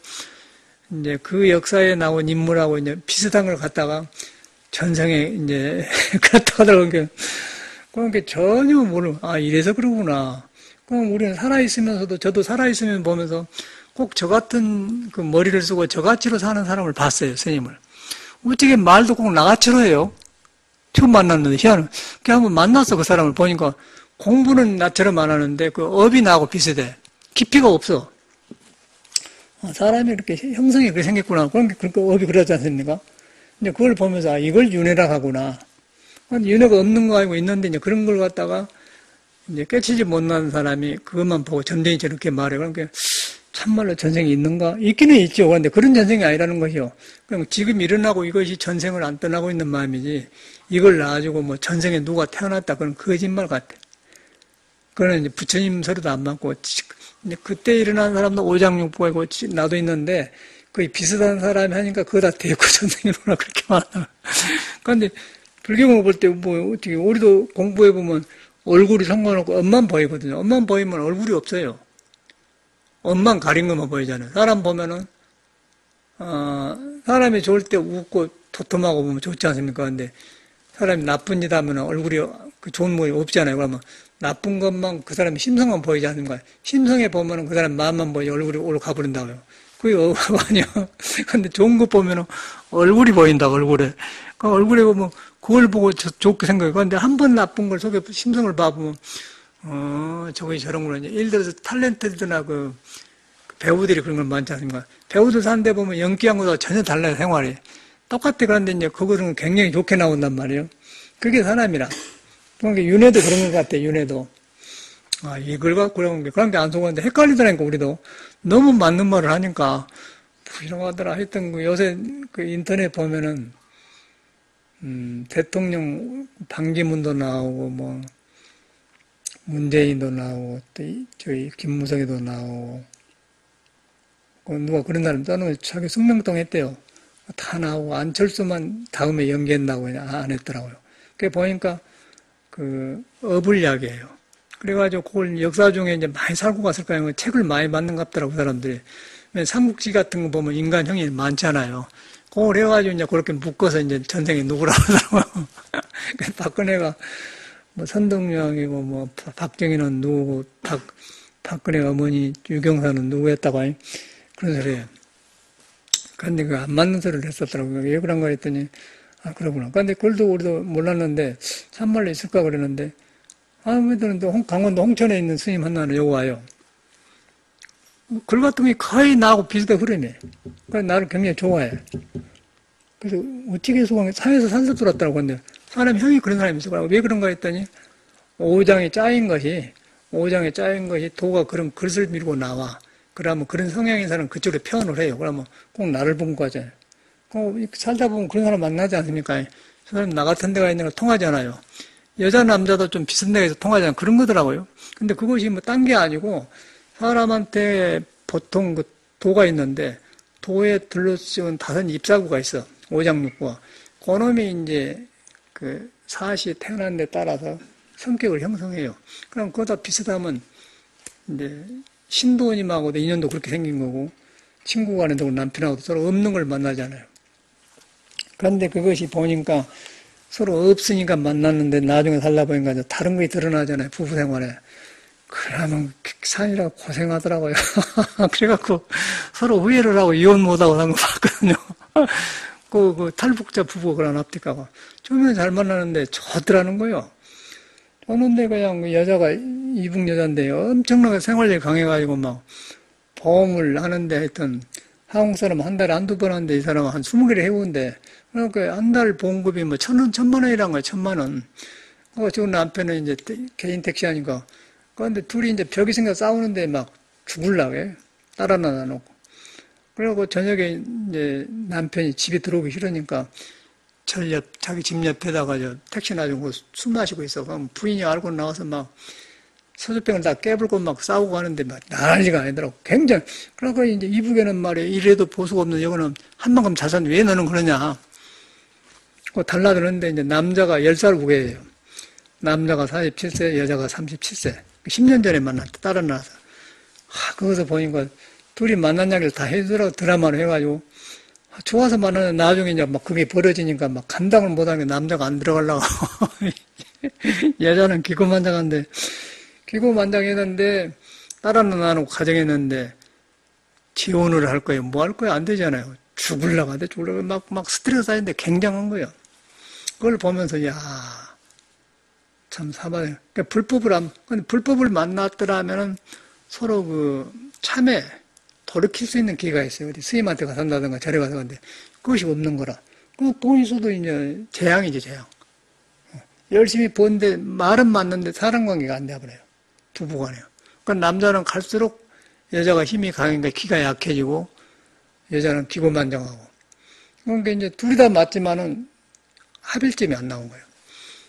이제 그 역사에 나온 인물하고 이제 비슷한 걸 갖다가 전생에 이제 그렇다고 하더라고요. 그러니까 전혀 모르고, 이래서 그러구나. 그럼 우리는 살아있으면서도 저도 살아있으면 보면서 꼭 저 같은 그 머리를 쓰고 저같이로 사는 사람을 봤어요, 스님을. 어떻게 말도 꼭 나같이로 해요? 처음 만났는데, 희한해. 그냥 한번 만났어, 그 사람을 보니까 공부는 나처럼 안 하는데 그 업이 나하고 비슷해. 깊이가 없어. 사람이 이렇게 형성이 그렇게 생겼구나. 그런 게, 업이 그러지 않습니까? 이제 그걸 보면서, 이걸 윤회라 하구나. 윤회가 없는 거 알고 있는데, 이제 그런 걸 갖다가, 이제 깨치지 못한 사람이 그것만 보고 전생이 저렇게 말해. 그러니까, 참말로 전생이 있는가? 있기는 있죠. 그런데 그런 전생이 아니라는 것이요. 그럼 지금 일어나고 이것이 전생을 안 떠나고 있는 마음이지, 이걸 놔가지고 뭐 전생에 누가 태어났다. 그건 거짓말 같아. 그거는 이제 부처님 소리도 안 맞고, 그때 일어난 사람도 오장육부가 있고 나도 있는데 거의 비슷한 사람이 하니까 그거 다 대구 전생이구나 그렇게 말하나. 그런데 불경을 볼 때 뭐 어떻게 우리도 공부해 보면 얼굴이 상관없고 엄만 보이거든요. 엄만 보이면 얼굴이 없어요. 엄만 가린 것만 보이잖아요. 사람 보면은 사람이 좋을 때 웃고 도톰하고 보면 좋지 않습니까? 근데 사람이 나쁜 짓 하면 얼굴이 그 좋은 모습이 없잖아요. 그러면 나쁜 것만 그 사람이 심성만 보이지 않는가. 심성에 보면은 그 사람 마음만 보이지 얼굴이 오로 가버린다고요. 그게 아니야. 근데 좋은 거 보면은 얼굴이 보인다, 얼굴에. 그 얼굴에 보면 그걸 보고 좋게 생각해. 그런데 한 번 나쁜 걸 속에 심성을 봐보면, 저게 저런 거냐. 예를 들어서 탤런트들이나 그 배우들이 그런 걸 많지 않습니까? 배우들 사는데 보면 연기한 거와 전혀 달라요, 생활이. 똑같아. 그런데 이제 그거는 굉장히 좋게 나온단 말이에요. 그게 사람이라. 그러니까 윤회도 그런 것 같아, 윤회도. 이걸 갖고 그런 게 안 속았는데 헷갈리더라니까, 우리도. 너무 맞는 말을 하니까, 이런 거 하더라. 하여튼, 요새 그 인터넷 보면은, 대통령 반기문도 나오고, 뭐, 문재인도 나오고, 또, 저희 김무성이도 나오고, 누가 그런 사람 떠나면 자기 숙명동 했대요. 다 나오고, 안철수만 다음에 연기한다고 안 했더라고요. 그게 보니까, 업을 이야기해요. 그래가지고 그걸 역사 중에 이제 많이 살고 갔을 거예요. 책을 많이 받는 것 같더라고, 사람들이. 삼국지 같은 거 보면 인간형이 많잖아요. 그걸 해가지고 이제 그렇게 묶어서 이제 전생에 누구라고 하더라고요. 박근혜가 뭐 선동여왕이고 뭐 박정희는 누구고 박근혜 어머니 유경사는 누구였다고 그런 소리예요. 근데 그 안 맞는 소리를 했었더라고요. 왜 그런가 했더니 그러구나. 근데 그걸도 우리도 몰랐는데, 참말로 있을까 그러는데, 아무래도 강원도 홍천에 있는 스님 하나는 요거 와요. 글 같은 게 거의 나하고 비슷해, 흐름이. 그래서 나를 굉장히 좋아해. 그래서 어떻게 소강해? 산에서 산소 들었다고 근데 사람 형이 그런 사람이 있어. 왜 그런가 했더니 오장에 짜인 것이 도가 그런 그릇을 밀고 나와. 그러면 그런 성향인 사람은 그쪽으로 표현을 해요. 그러면 꼭 나를 본 거잖아요. 살다 보면 그런 사람 만나지 않습니까? 저 사람 나 같은 데가 있는 거 통하잖아요. 여자, 남자도 좀 비슷한 데가 있어 통하잖아요. 그런 거더라고요. 근데 그것이 뭐 딴 게 아니고 사람한테 보통 그 도가 있는데 도에 둘러씌운 5 잎사구가 있어. 오장육부가. 그놈이 이제 그 사시 태어난 데 따라서 성격을 형성해요. 그럼 그거다 비슷하면 이제 신도님하고도 인연도 그렇게 생긴 거고 친구 간에도 남편하고도 서로 없는 걸 만나잖아요. 그런데 그것이 보니까 서로 없으니까 만났는데 나중에 살다 보니까 다른 것이 드러나잖아요. 부부 생활에. 그러면 산이라 고생하더라고요. 그래갖고 서로 후회를 하고 이혼 못하고 산 거 봤거든요. 그 탈북자 부부가 그런 앞뒤가가 처음에 잘 만나는데 좋더라는 거예요. 좋은데 그냥 그 여자가 이북 여자인데 엄청나게 생활력이 강해가지고 막 보험을 하는데 하여튼 한국 사람 한 달에 한두 번 하는데 이 사람은 한 20개를 해오는데 그러니까 한 달 보험급이 뭐 1,000원,1,000만 원이란 거예요. 1,000만 원. 지금 남편은 이제 개인 택시 하니까 그런데 둘이 이제 벽이 생겨 싸우는데 막 죽을라고 해. 딸 하나 놔놓고. 그리고 저녁에 이제 남편이 집에 들어오기 싫으니까 자기 집 옆에다가 택시 놔주고 술 마시고 있어. 그럼 부인이 알고 나와서 막 소주병을 다 깨불고 막 싸우고 하는데 막 난리가 아니더라고. 굉장히. 그러니까 이제 이북에는 말이야. 이래도 보수가 없는 여거는 한 만큼 잘 사는데 왜 너는 그러냐. 달라드는데 이제 남자가 10살 후계예요. 남자가 47세, 여자가 37세. 10년 전에 만났다. 딸을 낳아서. 거기서 보니까 둘이 만난 이야기를 다 해주더라고. 드라마로 해가지고. 좋아서 만나는데 나중에 이제 막 그게 벌어지니까 막 감당을 못하는 게 남자가 안 들어가려고. 여자는 기고만장한데, 기고만장했는데, 딸 하나 낳아놓고 가정했는데, 지원을 할 거예요. 뭐 할 거예요? 안 되잖아요. 죽을라고 하는데, 막 스트레스 쌓이는데 굉장한 거예요. 그걸 보면서, 야 참 사바해. 그러니까 불법을 만났더라면은 서로 참에 돌이킬 수 있는 기회가 있어요. 어디 스님한테 가서 산다든가 절에 가서 근데 그것이 없는 거라. 돈 있어도 이제 재앙이지, 재앙. 열심히 버는데 말은 맞는데 사람 관계가 안 돼버려요. 부부간에요. 그러니까 남자는 갈수록 여자가 힘이 강하니까 기가 약해지고 여자는 기고만장하고. 그러니까 이제 둘이 다 맞지만은 합일점이 안 나온 거예요.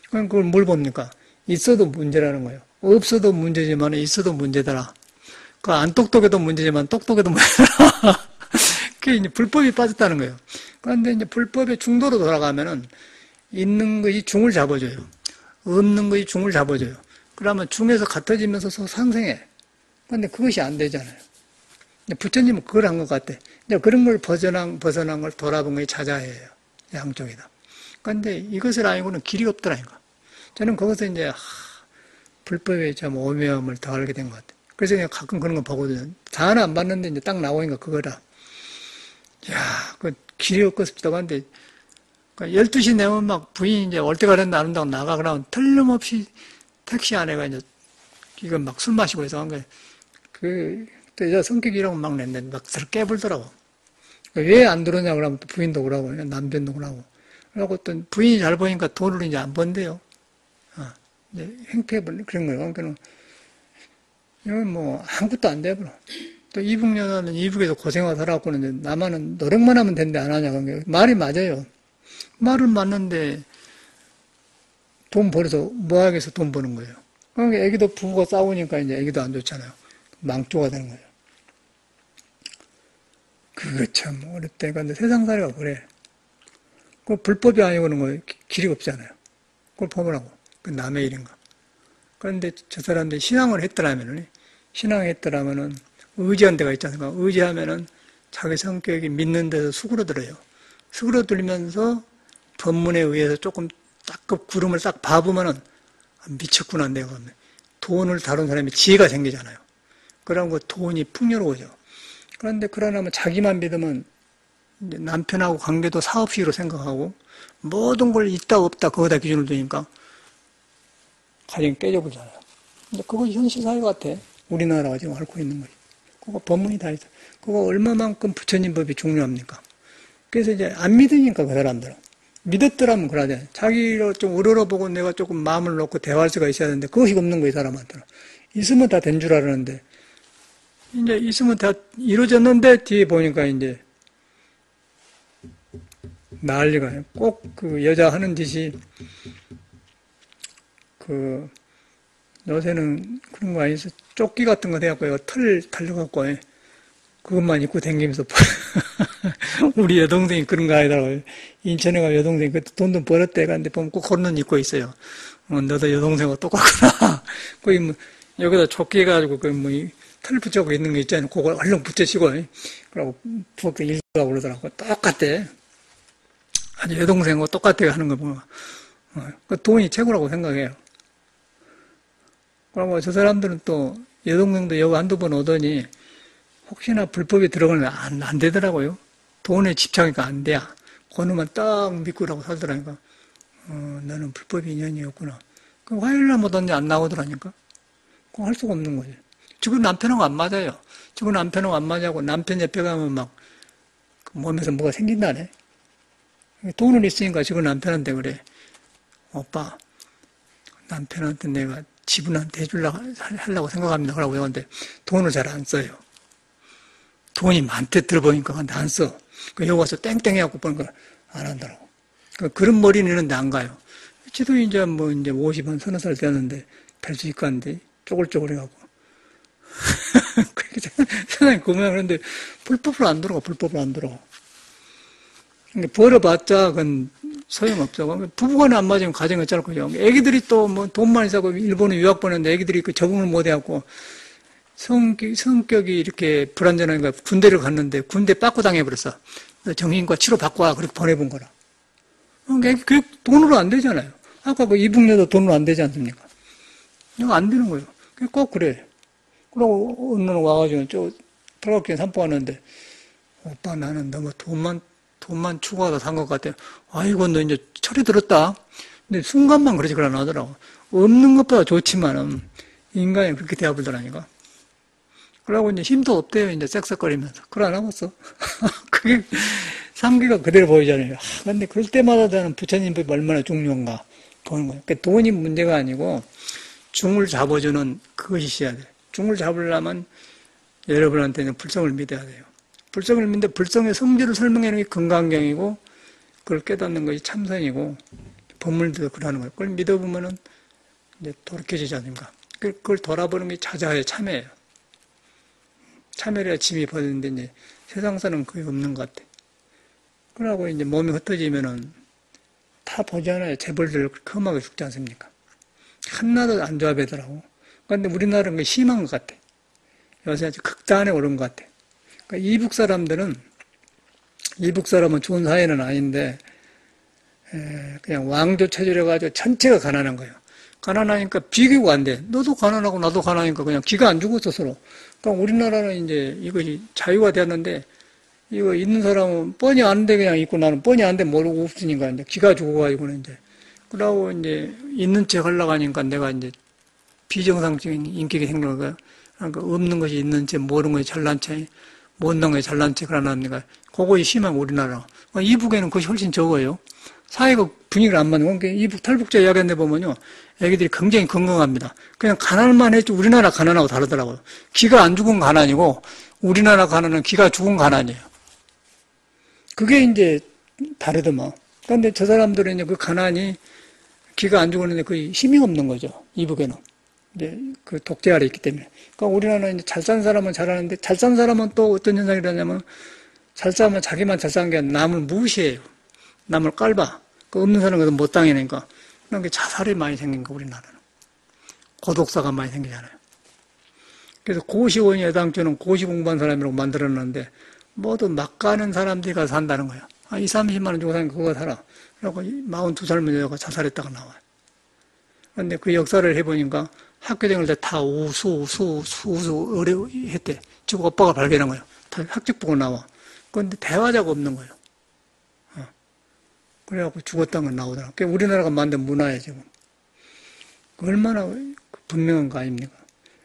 그럼 그걸 뭘 봅니까? 있어도 문제라는 거예요. 없어도 문제지만 있어도 문제더라. 안 똑똑해도 문제지만 똑똑해도 문제더라. 그게 이제 불법이 빠졌다는 거예요. 그런데 이제 불법의 중도로 돌아가면은 있는 것이 중을 잡아줘요. 없는 것이 중을 잡아줘요. 그러면 중에서 같아지면서 상생해. 그런데 그것이 안 되잖아요. 부처님은 그걸 한 것 같아. 이제 그런 걸 벗어난 걸 돌아본 것이 자자해요. 양쪽이다. 그런데 이것을 아니고는 길이 없더라니까. 저는 거기서 이제 불법의 참 오묘함을 더 알게 된 것 같아요. 그래서 그냥 가끔 그런 거 보거든요. 다는 안 봤는데 이제 딱 나오니까 그거라. 그 길이 없겠습니다. 근데 12시 되면 막 부인이 이제 올 때가 됐는데 안 온다고 나가 그러면 틀림없이 택시 안에가 이제 이건 막 술 마시고 해서 한 거예요. 또 여자 성격이라고 막 냈는데 막 깨불더라고. 왜 안 들어오냐 그러면 또 부인도 그러고 남편도 그러고. 그러고 또 부인이 잘 보니까 돈을 이제 안 번대요. 이제 행패해버리는 그런 거예요. 그러니까 이건 뭐 아무것도 안 돼버려. 또 이북 여자는 이북에서 고생하고 살아갖고는 나만은 노력만 하면 된대 안 하냐 그런 게 말이 맞아요. 말은 맞는데 돈 벌어서 뭐 하겠어 돈 버는 거예요. 그러니까 애기도 부부가 싸우니까 이제 애기도 안 좋잖아요. 망조가 되는 거예요. 그거 참 어렵다. 근데 세상살이가 그래. 그 불법이 아니고는 뭐 길이 없잖아요. 그걸 보라고. 그 남의 일인가. 그런데 저 사람들이 신앙을 했더라면은 의지한 데가 있지 않습니까? 의지하면은 자기 성격이 믿는 데서 수그러들어요. 수그러들면서 법문에 의해서 조금 딱 그 구름을 딱 봐보면은 미쳤구나 내가. 돈을 다룬 사람이 지혜가 생기잖아요. 그런 거 돈이 풍요로워져. 그런데 그러려면 자기만 믿으면 이제 남편하고 관계도 사업식으로 생각하고 모든 걸 있다 없다 거기다 기준을 두니까 가정이 깨져버리잖아요. 근데 그거 현실 사회 같아. 우리나라가 지금 앓고 있는 거지. 그거 법문이 다 있어. 그거 얼마만큼 부처님 법이 중요합니까? 그래서 이제 안 믿으니까 그 사람들은. 믿었더라면 그러잖아요. 자기를 좀 우러러보고 내가 조금 마음을 놓고 대화할 수가 있어야 되는데 그것이 없는 거예요, 이 사람한테는. 있으면 다 된 줄 알았는데 이제 있으면 다 이루어졌는데 뒤에 보니까 이제 난리가. 꼭 그 여자 하는 짓이 그 요새는 그런 거 아니어서 조끼 같은 거 돼갖고 털 달려갖고 그것만 입고 다니면서 우리 여동생이 그런 거 아니더라고요. 인천에 가 여동생이 그때 돈 좀 벌었대 갔는데 보면 꼭 그런 옷 입고 있어요. 너도 여동생하고 똑같구나. 거기 뭐 여기다 조끼 해가지고 그 뭐 털 붙여고 있는 거 있잖아요. 그걸 얼른 붙여시고 그러고 부엌에 일가고 그러더라고. 똑같대. 아주 여동생하고 똑같아 하는 거 보면 그 돈이 최고라고 생각해요. 그러고 저 사람들은 또 여동생도 여기 한두 번 오더니 혹시나 불법이 들어가면 안 되더라고요. 돈에 집착이니까 안 돼. 그놈만 딱 믿고라고 살더라니까. 너는 불법 인연이었구나. 그 화요일날 못하는데 안 나오더라니까. 그거 할 수가 없는 거지. 지금 남편하고 안 맞아요. 지금 남편하고 안 맞아고 남편 옆에 가면 막 몸에서 뭐가 생긴다네. 돈은 있으니까 지금 남편한테 그래. 오빠, 남편한테 내가 지분한테 하려고 생각합니다. 그러고 했는데 돈을 잘 안 써요. 돈이 많대 들어보니까 근데 안 써. 여기 와서 땡땡 해갖고 보니까 안 한다고. 그런 머리는 있는데 안 가요. 지도 이제 뭐 이제 50한 서너 살 되었는데 별 수 있고 한데 쪼글쪼글 해갖고. 세상에 그 모양 그런데 불법으로 안 들어가, 불법으로 안 들어가. 벌어봤자 그건 소용없어. 부부간에 안 맞으면 가정이 어쩔 거죠. 애기들이 또 뭐 돈만 있어고 일본에 유학 보냈는데 애기들이 그 적응을 못 해갖고 성격이 이렇게 불안전하니까 군대를 갔는데 군대 빠꾸 당해버렸어. 정신과 치료 받고 와. 그렇게 보내본 거라. 그게 돈으로 안 되잖아요. 아까 그 이북녀도 돈으로 안 되지 않습니까? 이거 안 되는 거예요. 꼭 그래. 그러고 어느 날 와가지고 저 팔각정 산보하는데 오빠 나는 너무 돈만 추구하다 산 것 같아. 아이고 너 이제 철이 들었다. 근데 순간만 그러지 그러나 하더라고. 없는 것보다 좋지만은 인간이 그렇게 대화불더라니까. 그러고 이제 힘도 없대요. 이제 쌕쌕거리면서. 그걸 안 하겠어. 그게 상기가 그대로 보이잖아요. 근데 그럴 때마다 저는 부처님 법이 얼마나 중요한가 보는 거예요. 그러니까 돈이 문제가 아니고 중을 잡아주는 그것이 있어야 돼요. 중을 잡으려면 여러분한테는 불성을 믿어야 돼요. 불성을 믿는데 불성의 성질을 설명하는 게 금강경이고 그걸 깨닫는 것이 참선이고 법물도 그러는 거예요. 그걸 믿어보면은 이제 돌이켜지지 않습니까? 그걸 돌아보는 게 자자의 참회예요. 참회래야 짐이 벗는데 이제 세상사는 그게 없는 것 같아. 그러고 이제 몸이 흩어지면은 다 보잖아요. 재벌들 험하게 죽지 않습니까? 하나도 안 좋아 보이더라고. 그런데 우리나라는 게 심한 것 같아. 요새 아주 극단에 오른 것 같아. 그러니까 이북 사람은 좋은 사회는 아닌데 그냥 왕조 체질에 가지고 전체가 가난한 거예요. 가난하니까 비교가 안 돼. 너도 가난하고 나도 가난하니까 그냥 기가 안 죽었어 서로. 그러니까 우리나라는 이제 이것이 자유가 되었는데 이거 있는 사람은 뻔히 아는데 그냥 있고 나는 뻔히 아는데 모르고 없으니까 이제 기가 죽어가지고는 이제 그러고 이제 있는 척 하려고 하니까 내가 이제 비정상적인 인격이 생기는 거야. 그러니까 없는 것이 있는 척, 모르는 것이 잘난 척, 못난 것이 잘난 척을 하니까 그것이 심한 우리나라. 그러니까 이북에는 그것이 훨씬 적어요. 사회가 분위기를 안 맞는. 그러니까 이북 탈북자 이야기한데 보면요. 애기들이 굉장히 건강합니다. 그냥 가난만 했지 우리나라 가난하고 다르더라고요. 기가 안 죽은 가난이고 우리나라 가난은 기가 죽은 가난이에요. 그게 이제 다르더만. 그런데 저 사람들은 이제 그 가난이 기가 안 죽었는데 거의 힘이 없는 거죠. 이북에는. 이제 그 독재 아래 있기 때문에. 그러니까 우리나라는 이제 잘 산 사람은 잘하는데 잘 산 사람은 또 어떤 현상이 일어나냐면 잘 사면 자기만 잘 사는 게 아니라 남을 무시해요. 남을 깔봐. 그 없는 사람은 못 당해내니까. 그런 게 자살이 많이 생긴 거 우리나라는. 고독사가 많이 생기잖아요. 그래서 고시원이 애당초는 고시 공부한 사람이라고 만들어놨는데 모두 막 가는 사람들이 가서 산다는 거야. 2, 30만 원 주고 사니까 그거 사라. 그러고 42살만 여자가 자살했다가 나와요. 그런데 그 역사를 해보니까 학교 다닐 때 다 우수 어려했대. 지금 오빠가 발견한 거예요. 다 학직 보고 나와. 그런데 대화자가 없는 거예요. 그래갖고 죽었다는 건 나오더라. 그게 우리나라가 만든 문화예요, 지금. 얼마나 분명한 거 아닙니까?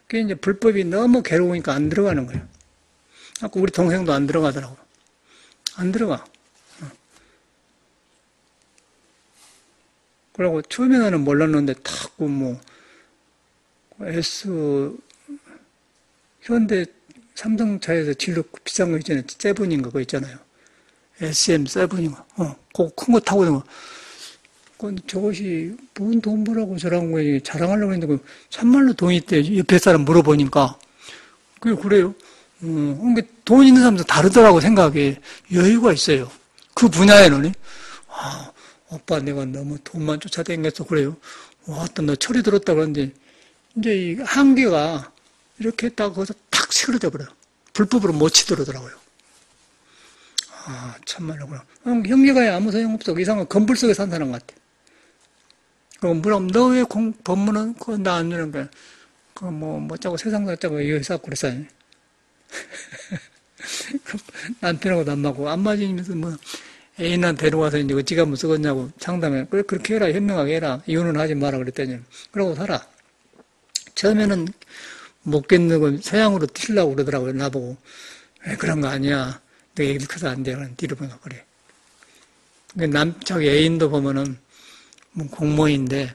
그게 이제 불법이 너무 괴로우니까 안 들어가는 거예요. 아까 우리 동생도 안 들어가더라고. 안 들어가. 그러고 처음에는 몰랐는데 자꾸 뭐 현대 삼성차에서 진로 비싼 거 있잖아요. 세븐인가 그거 있잖아요. SM7인가. 그거 큰 거 타고 다니고. 그건 저것이 뭔 돈 벌라고 저런 거에 자랑하려고 했는데 참말로 돈이 있대. 옆에 사람 물어보니까. 그래요. 그러니까 돈 있는 사람도 다르더라고 생각에. 여유가 있어요. 그 분야에는. 오빠 내가 너무 돈만 쫓아다녔어. 그래요. 와, 또 너 철이 들었다 그러는데 이제 이 한계가 이렇게 딱 거기서 탁 시그러져 버려요. 불법으로 못 치더라고요. 참말로 그럼. 형제가 아무 소용없어. 그 이상한 건불 속에 산 사람 같아. 그럼 너 왜 법문은 그거 나 안 주는 거야. 짜고 세상 살자고 이거 쌓고 그랬어요. 남편하고도 안 맞고 안 맞으면서 애인한테 데려와서 이제 어찌 가면 쓰겠냐고 상담해. 그래, 그렇게 해라. 현명하게 해라. 이혼은 하지 마라. 그랬더니. 그러고 살아. 처음에는 못 견디고 서양으로 튀려고 그러더라고요. 나보고. 그런 거 아니야. 너 얘기 커서 안 돼. 뒤로 보니까 그래. 자기 애인도 보면은, 공무원인데,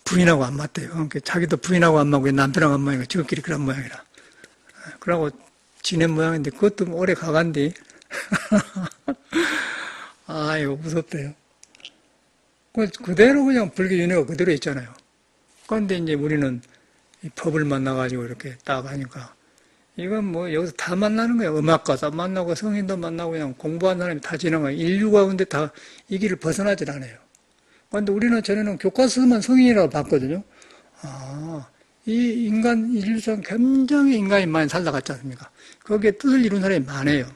부인하고 안 맞대요. 그러니까 자기도 부인하고 안 맞고 남편하고 안 맞으니까 지금끼리 그런 모양이라. 그러고 지낸 모양인데, 그것도 오래 가간디. 이거 무섭대요. 그대로 그냥 불교 윤회가 그대로 있잖아요. 그런데 이제 우리는 이 법을 만나가지고 이렇게 딱 하니까, 이건 여기서 다 만나는 거예요. 음악가도 만나고 성인도 만나고 그냥 공부한 사람이 다 지나간 거예요. 인류 가운데 다 이 길을 벗어나질 않아요. 그런데 우리는 전에는 교과서만 성인이라고 봤거든요. 이 인류상 굉장히 인간이 많이 살다갔지 않습니까? 거기에 뜻을 이룬 사람이 많아요.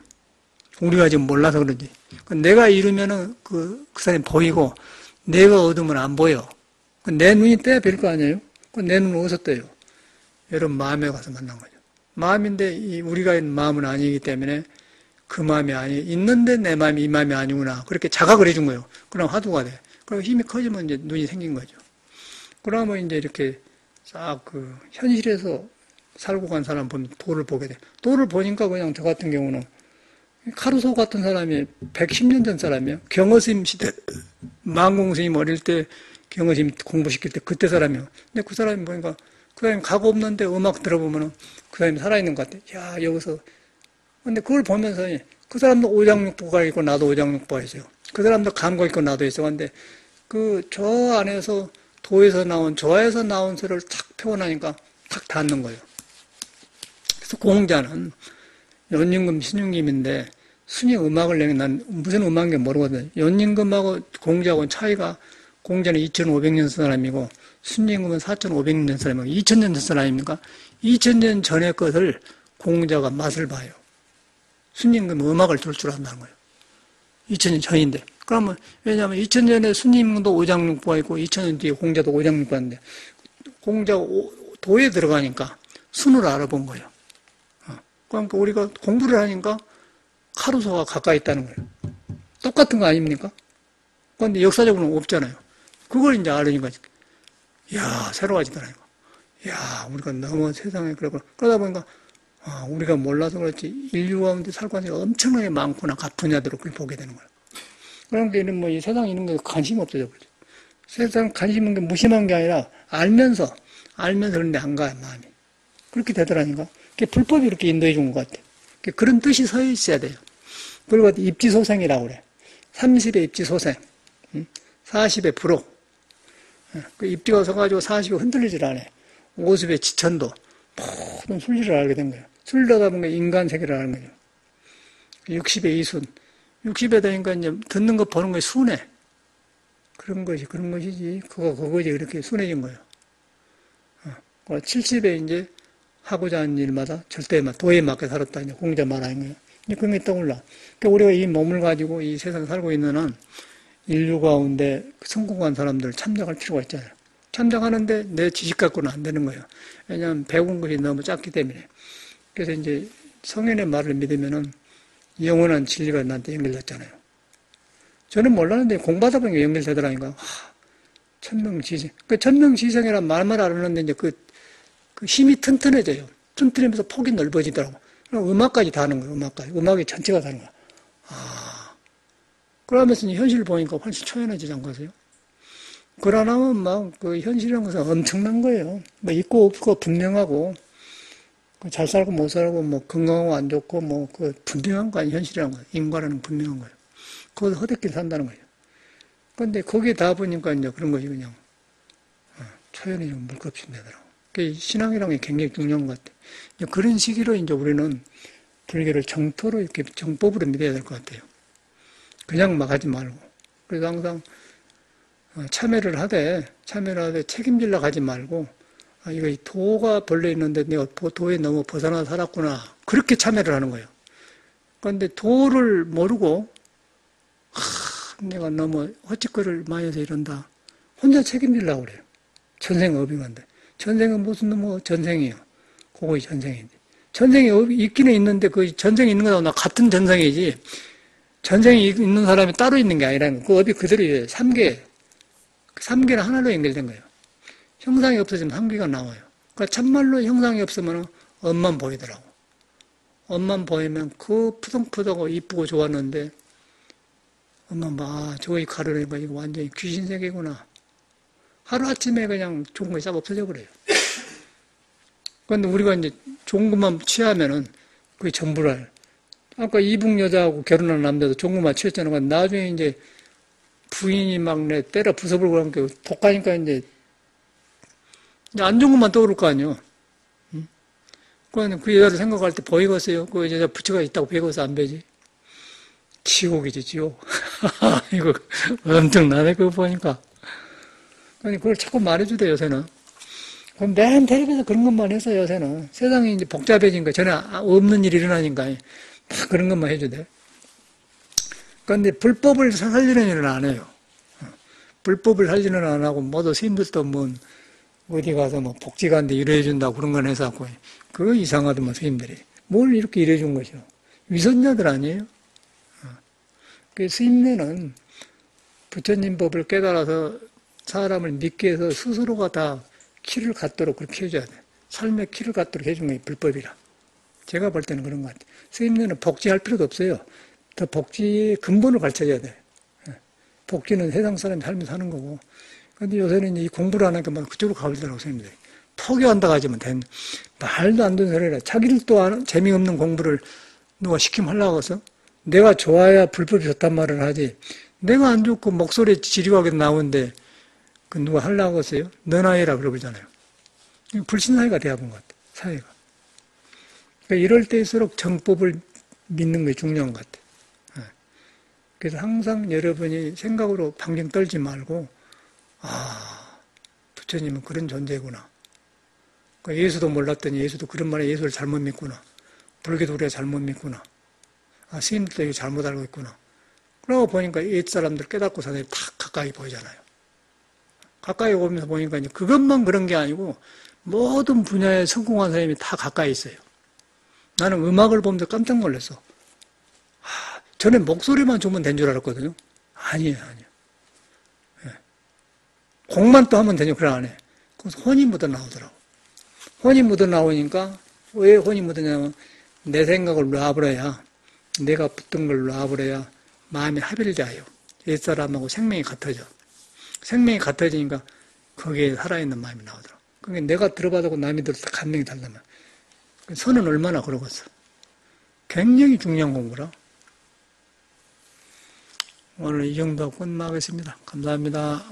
우리가 지금 몰라서 그런지. 내가 이루면은 그 사람이 보이고, 내가 얻으면 안 보여. 내 눈이 떼야 될 거 아니에요? 내 눈은 어디서 떼요? 여러분 마음에 가서 만난 거죠. 마음인데 우리가 있는 마음은 아니기 때문에 그 마음이 있는데 내 마음이 이 마음이 아니구나. 그렇게 자각을 해준 거예요. 그럼 화두가 돼. 그리고 힘이 커지면 이제 눈이 생긴 거죠. 그러면 이제 이렇게 싹 현실에서 살고 간 사람 보면 도를 보게 돼. 도를 보니까 그냥 저 같은 경우는 카루소 같은 사람이 110년 전 사람이에요. 경허스님 시대, 만공스님 어릴 때 경허스님 공부시킬 때 그때 사람이에요. 근데 그 사람이 보니까 그 사람이 각 없는데 음악 들어보면은 그 사람이 살아있는 것 같아. 야, 여기서. 근데 그걸 보면서 그 사람도 오장육부가 있고 나도 오장육부가 있어요. 그 사람도 감각 있고 나도 있어. 근데 저 안에서 도에서 나온, 저에서 나온 소리를 탁 표현하니까 탁 닿는 거예요. 그래서 공자는 연임금 신임금인데 순위 음악을 내면 난 무슨 음악인지 모르거든요. 연임금하고 공자하고는 차이가 공자는 2500년 사람이고 순임금은 4500년 사람이고 2000년 전 사람입니까? 2000년 전의 것을 공자가 맛을 봐요. 순임금은 음악을 들 줄 안다는 거예요. 2000년 전인데. 그러면 왜냐하면 2000년에 순임금도 오장육부가 있고 2000년 뒤에 공자도 오장육부가 있는데 공자 도에 들어가니까 순을 알아본 거예요. 그러니까 우리가 공부를 하니까 카루소가 가까이 있다는 거예요. 똑같은 거 아닙니까? 그런데 역사적으로는 없잖아요. 그걸 이제 알으니까, 이야, 새로워지더라니까. 이야, 우리가 너무 세상에 그러다 보니까, 우리가 몰라서 그렇지, 인류 가운데 살고 하는 게 엄청나게 많구나, 각 분야대로 그걸 보게 되는 거예요. 그러니까 이런 이 세상에 있는 게 관심이 없어져 버리죠. 세상 관심 있는 게 무심한 게 아니라, 알면서 그런데 안 가요, 마음이. 그렇게 되더라니까. 그게 불법이 이렇게 인도해 준 것 같아요. 그런 뜻이 서 있어야 돼요. 그리고 입지소생이라고 그래. 30의 입지소생, 40의 불호. 그 입지가 서가지고 40이 흔들리질 않아요. 50의 지천도. 모든 순리를 알게 된 거예요. 순리하다 보니까 인간 세계를 아는 거죠. 60의 이순. 60에 되니까 이제 듣는 거 보는 것이 순해. 그런 것이지. 그거지. 이렇게 순해진 거예요. 70에 이제 하고자 하는 일마다 절대 도에 맞게 살았다. 이제 공자 말하는 거예요. 이제 그런 게 떠올라. 그러니까 우리가 이 몸을 가지고 이 세상에 살고 있는 한 인류 가운데 성공한 사람들 참작할 필요가 있잖아요. 참작하는데 내 지식 갖고는 안 되는 거예요. 왜냐하면 배운 것이 너무 작기 때문에. 그래서 이제 성인의 말을 믿으면은 영원한 진리가 나한테 연결됐잖아요. 저는 몰랐는데 공부하다 보니까 연결되더라니까. 천명지생. 그 천명지생이란 말만 알았는데 이제 그 힘이 튼튼해져요. 튼튼하면서 폭이 넓어지더라고. 음악까지 다 하는 거예요, 음악까지. 음악이 전체가 다는 거야. 그러면서 현실을 보니까 훨씬 초연해지지 않겠어요? 그러나면 막 그 현실이라는 것은 엄청난 거예요. 뭐 있고 없고 분명하고 잘 살고 못 살고 뭐 건강하고 안 좋고 뭐 그 분명한 거 아니에요. 현실이라는 거예요. 인과라는 건 분명한 거예요. 거기서 허대길 산다는 거예요. 근데 거기에 다 보니까 이제 그런 것이 그냥 초연이 좀 물급식 되더라고. 신앙이라는 게 굉장히 중요한 것 같아요. 그런 시기로 이제 우리는 불교를 정토로 이렇게 정법으로 믿어야 될 것 같아요. 그냥 막 하지 말고. 그래서 항상 참여를 하되 책임질러 가지 말고, 이거 도가 벌려 있는데 내가 도에 너무 벗어나 살았구나. 그렇게 참여를 하는 거예요. 그런데 도를 모르고, 내가 너무 헛짓거리를 많이 해서 이런다. 혼자 책임질려고 그래요. 전생 어빙한데. 전생은 무슨 뭐 전생이에요. 그거의 전생인데. 전생이 있기는 있는데 그 전생이 있는 거하고 나 같은 전생이지. 전생이 있는 사람이 따로 있는 게 아니라는 거. 그 업이 그대로 3개는 하나로 연결된 거예요. 형상이 없어지면 3개가 나와요. 그러니까 참말로 형상이 없으면 업만 보이더라고. 업만 보이면 그 푸동푸동하고 이쁘고 좋았는데 엄마 봐, 저기 가려니까 이거 완전히 귀신 세계구나. 하루아침에 그냥 좋은 것이 싹 없어져 버려요. 그런데 우리가 이제 좋은 것만 취하면은 그게 전부를. 아까 이북 여자하고 결혼한 남자도 좋은 것만 취했잖아요. 나중에 이제 부인이 막 내 때려 부숴버리고 하니까 독하니까 이제 안 좋은 것만 떠오를 거 아니에요. 그 여자를 생각할 때 보이겠어요? 그 여자 부처가 있다고 배고서 안 배지? 지옥이지, 지옥. 이거 엄청나네, 그거 보니까. 아니, 그걸 자꾸 말해주대, 요새는. 그럼 맨 텔레비에서 그런 것만 해서 요새는. 세상이 이제 복잡해진 거, 전에 없는 일이 일어나니까 다 그런 것만 해주대. 그런데 불법을 살리는 일은 안 해요. 불법을 살리는 안 하고, 모두 스님들도 뭐, 어디 가서 뭐 복지관데 일해준다고 그런 건 해서 그거 이상하더만, 스님들이. 뭘 이렇게 일해준 것이요. 위선자들 아니에요? 그 스님네는 부처님 법을 깨달아서 사람을 믿게 해서 스스로가 다 키를 갖도록 그렇게 해줘야 돼. 삶의 키를 갖도록 해준 게 불법이라. 제가 볼 때는 그런 것 같아요. 스님네는 복지할 필요도 없어요. 더 복지의 근본을 가르쳐줘야 돼. 복지는 세상 사람이 살면서 하는 거고. 근데 요새는 이 공부를 안 하니까 막 그쪽으로 가버리더라고, 스님들이. 포기한다고 하지만 말도 안 되는 소리라. 자기들도 재미없는 공부를 누가 시키면 하려고 해서 내가 좋아야 불법이 좋단 말을 하지. 내가 안 좋고 목소리 지리하게 나오는데 그 누가 하려고 했어요? 너나 해라 그러잖아요. 불신사회가 돼야본 것 같아. 사회가. 그러니까 이럴 때일수록 정법을 믿는 게 중요한 것 같아. 그래서 항상 여러분이 생각으로 방정 떨지 말고 부처님은 그런 존재구나. 그러니까 예수도 몰랐더니 예수도 그런 말에 예수를 잘못 믿구나. 불교도 우리가 잘못 믿구나. 스님들도 이거 잘못 알고 있구나. 그러고 보니까 옛 사람들 깨닫고 사람들이 탁 가까이 보이잖아요. 가까이 오면서 보니까 이제 그것만 그런 게 아니고 모든 분야에 성공한 사람이 다 가까이 있어요. 나는 음악을 보면서 깜짝 놀랐어. 전에 목소리만 좋으면 된 줄 알았거든요. 아니에요. 예. 곡만 또 하면 되냐, 그래 안 해. 그래서 혼이 묻어 나오더라고. 혼이 묻어 나오니까 왜 혼이 묻어냐면 내 생각을 놔버려야, 내가 붙든 걸 놔버려야 마음이 합일자예요. 옛사람하고 생명이 같아져. 생명이 같아지니까 거기에 살아있는 마음이 나오더라고. 그러니까 내가 들어봐도 남이 들어도 감명이 달라면. 선은 얼마나 그러겠어. 굉장히 중요한 공부라. 오늘 이 정도 끝나겠습니다. 감사합니다.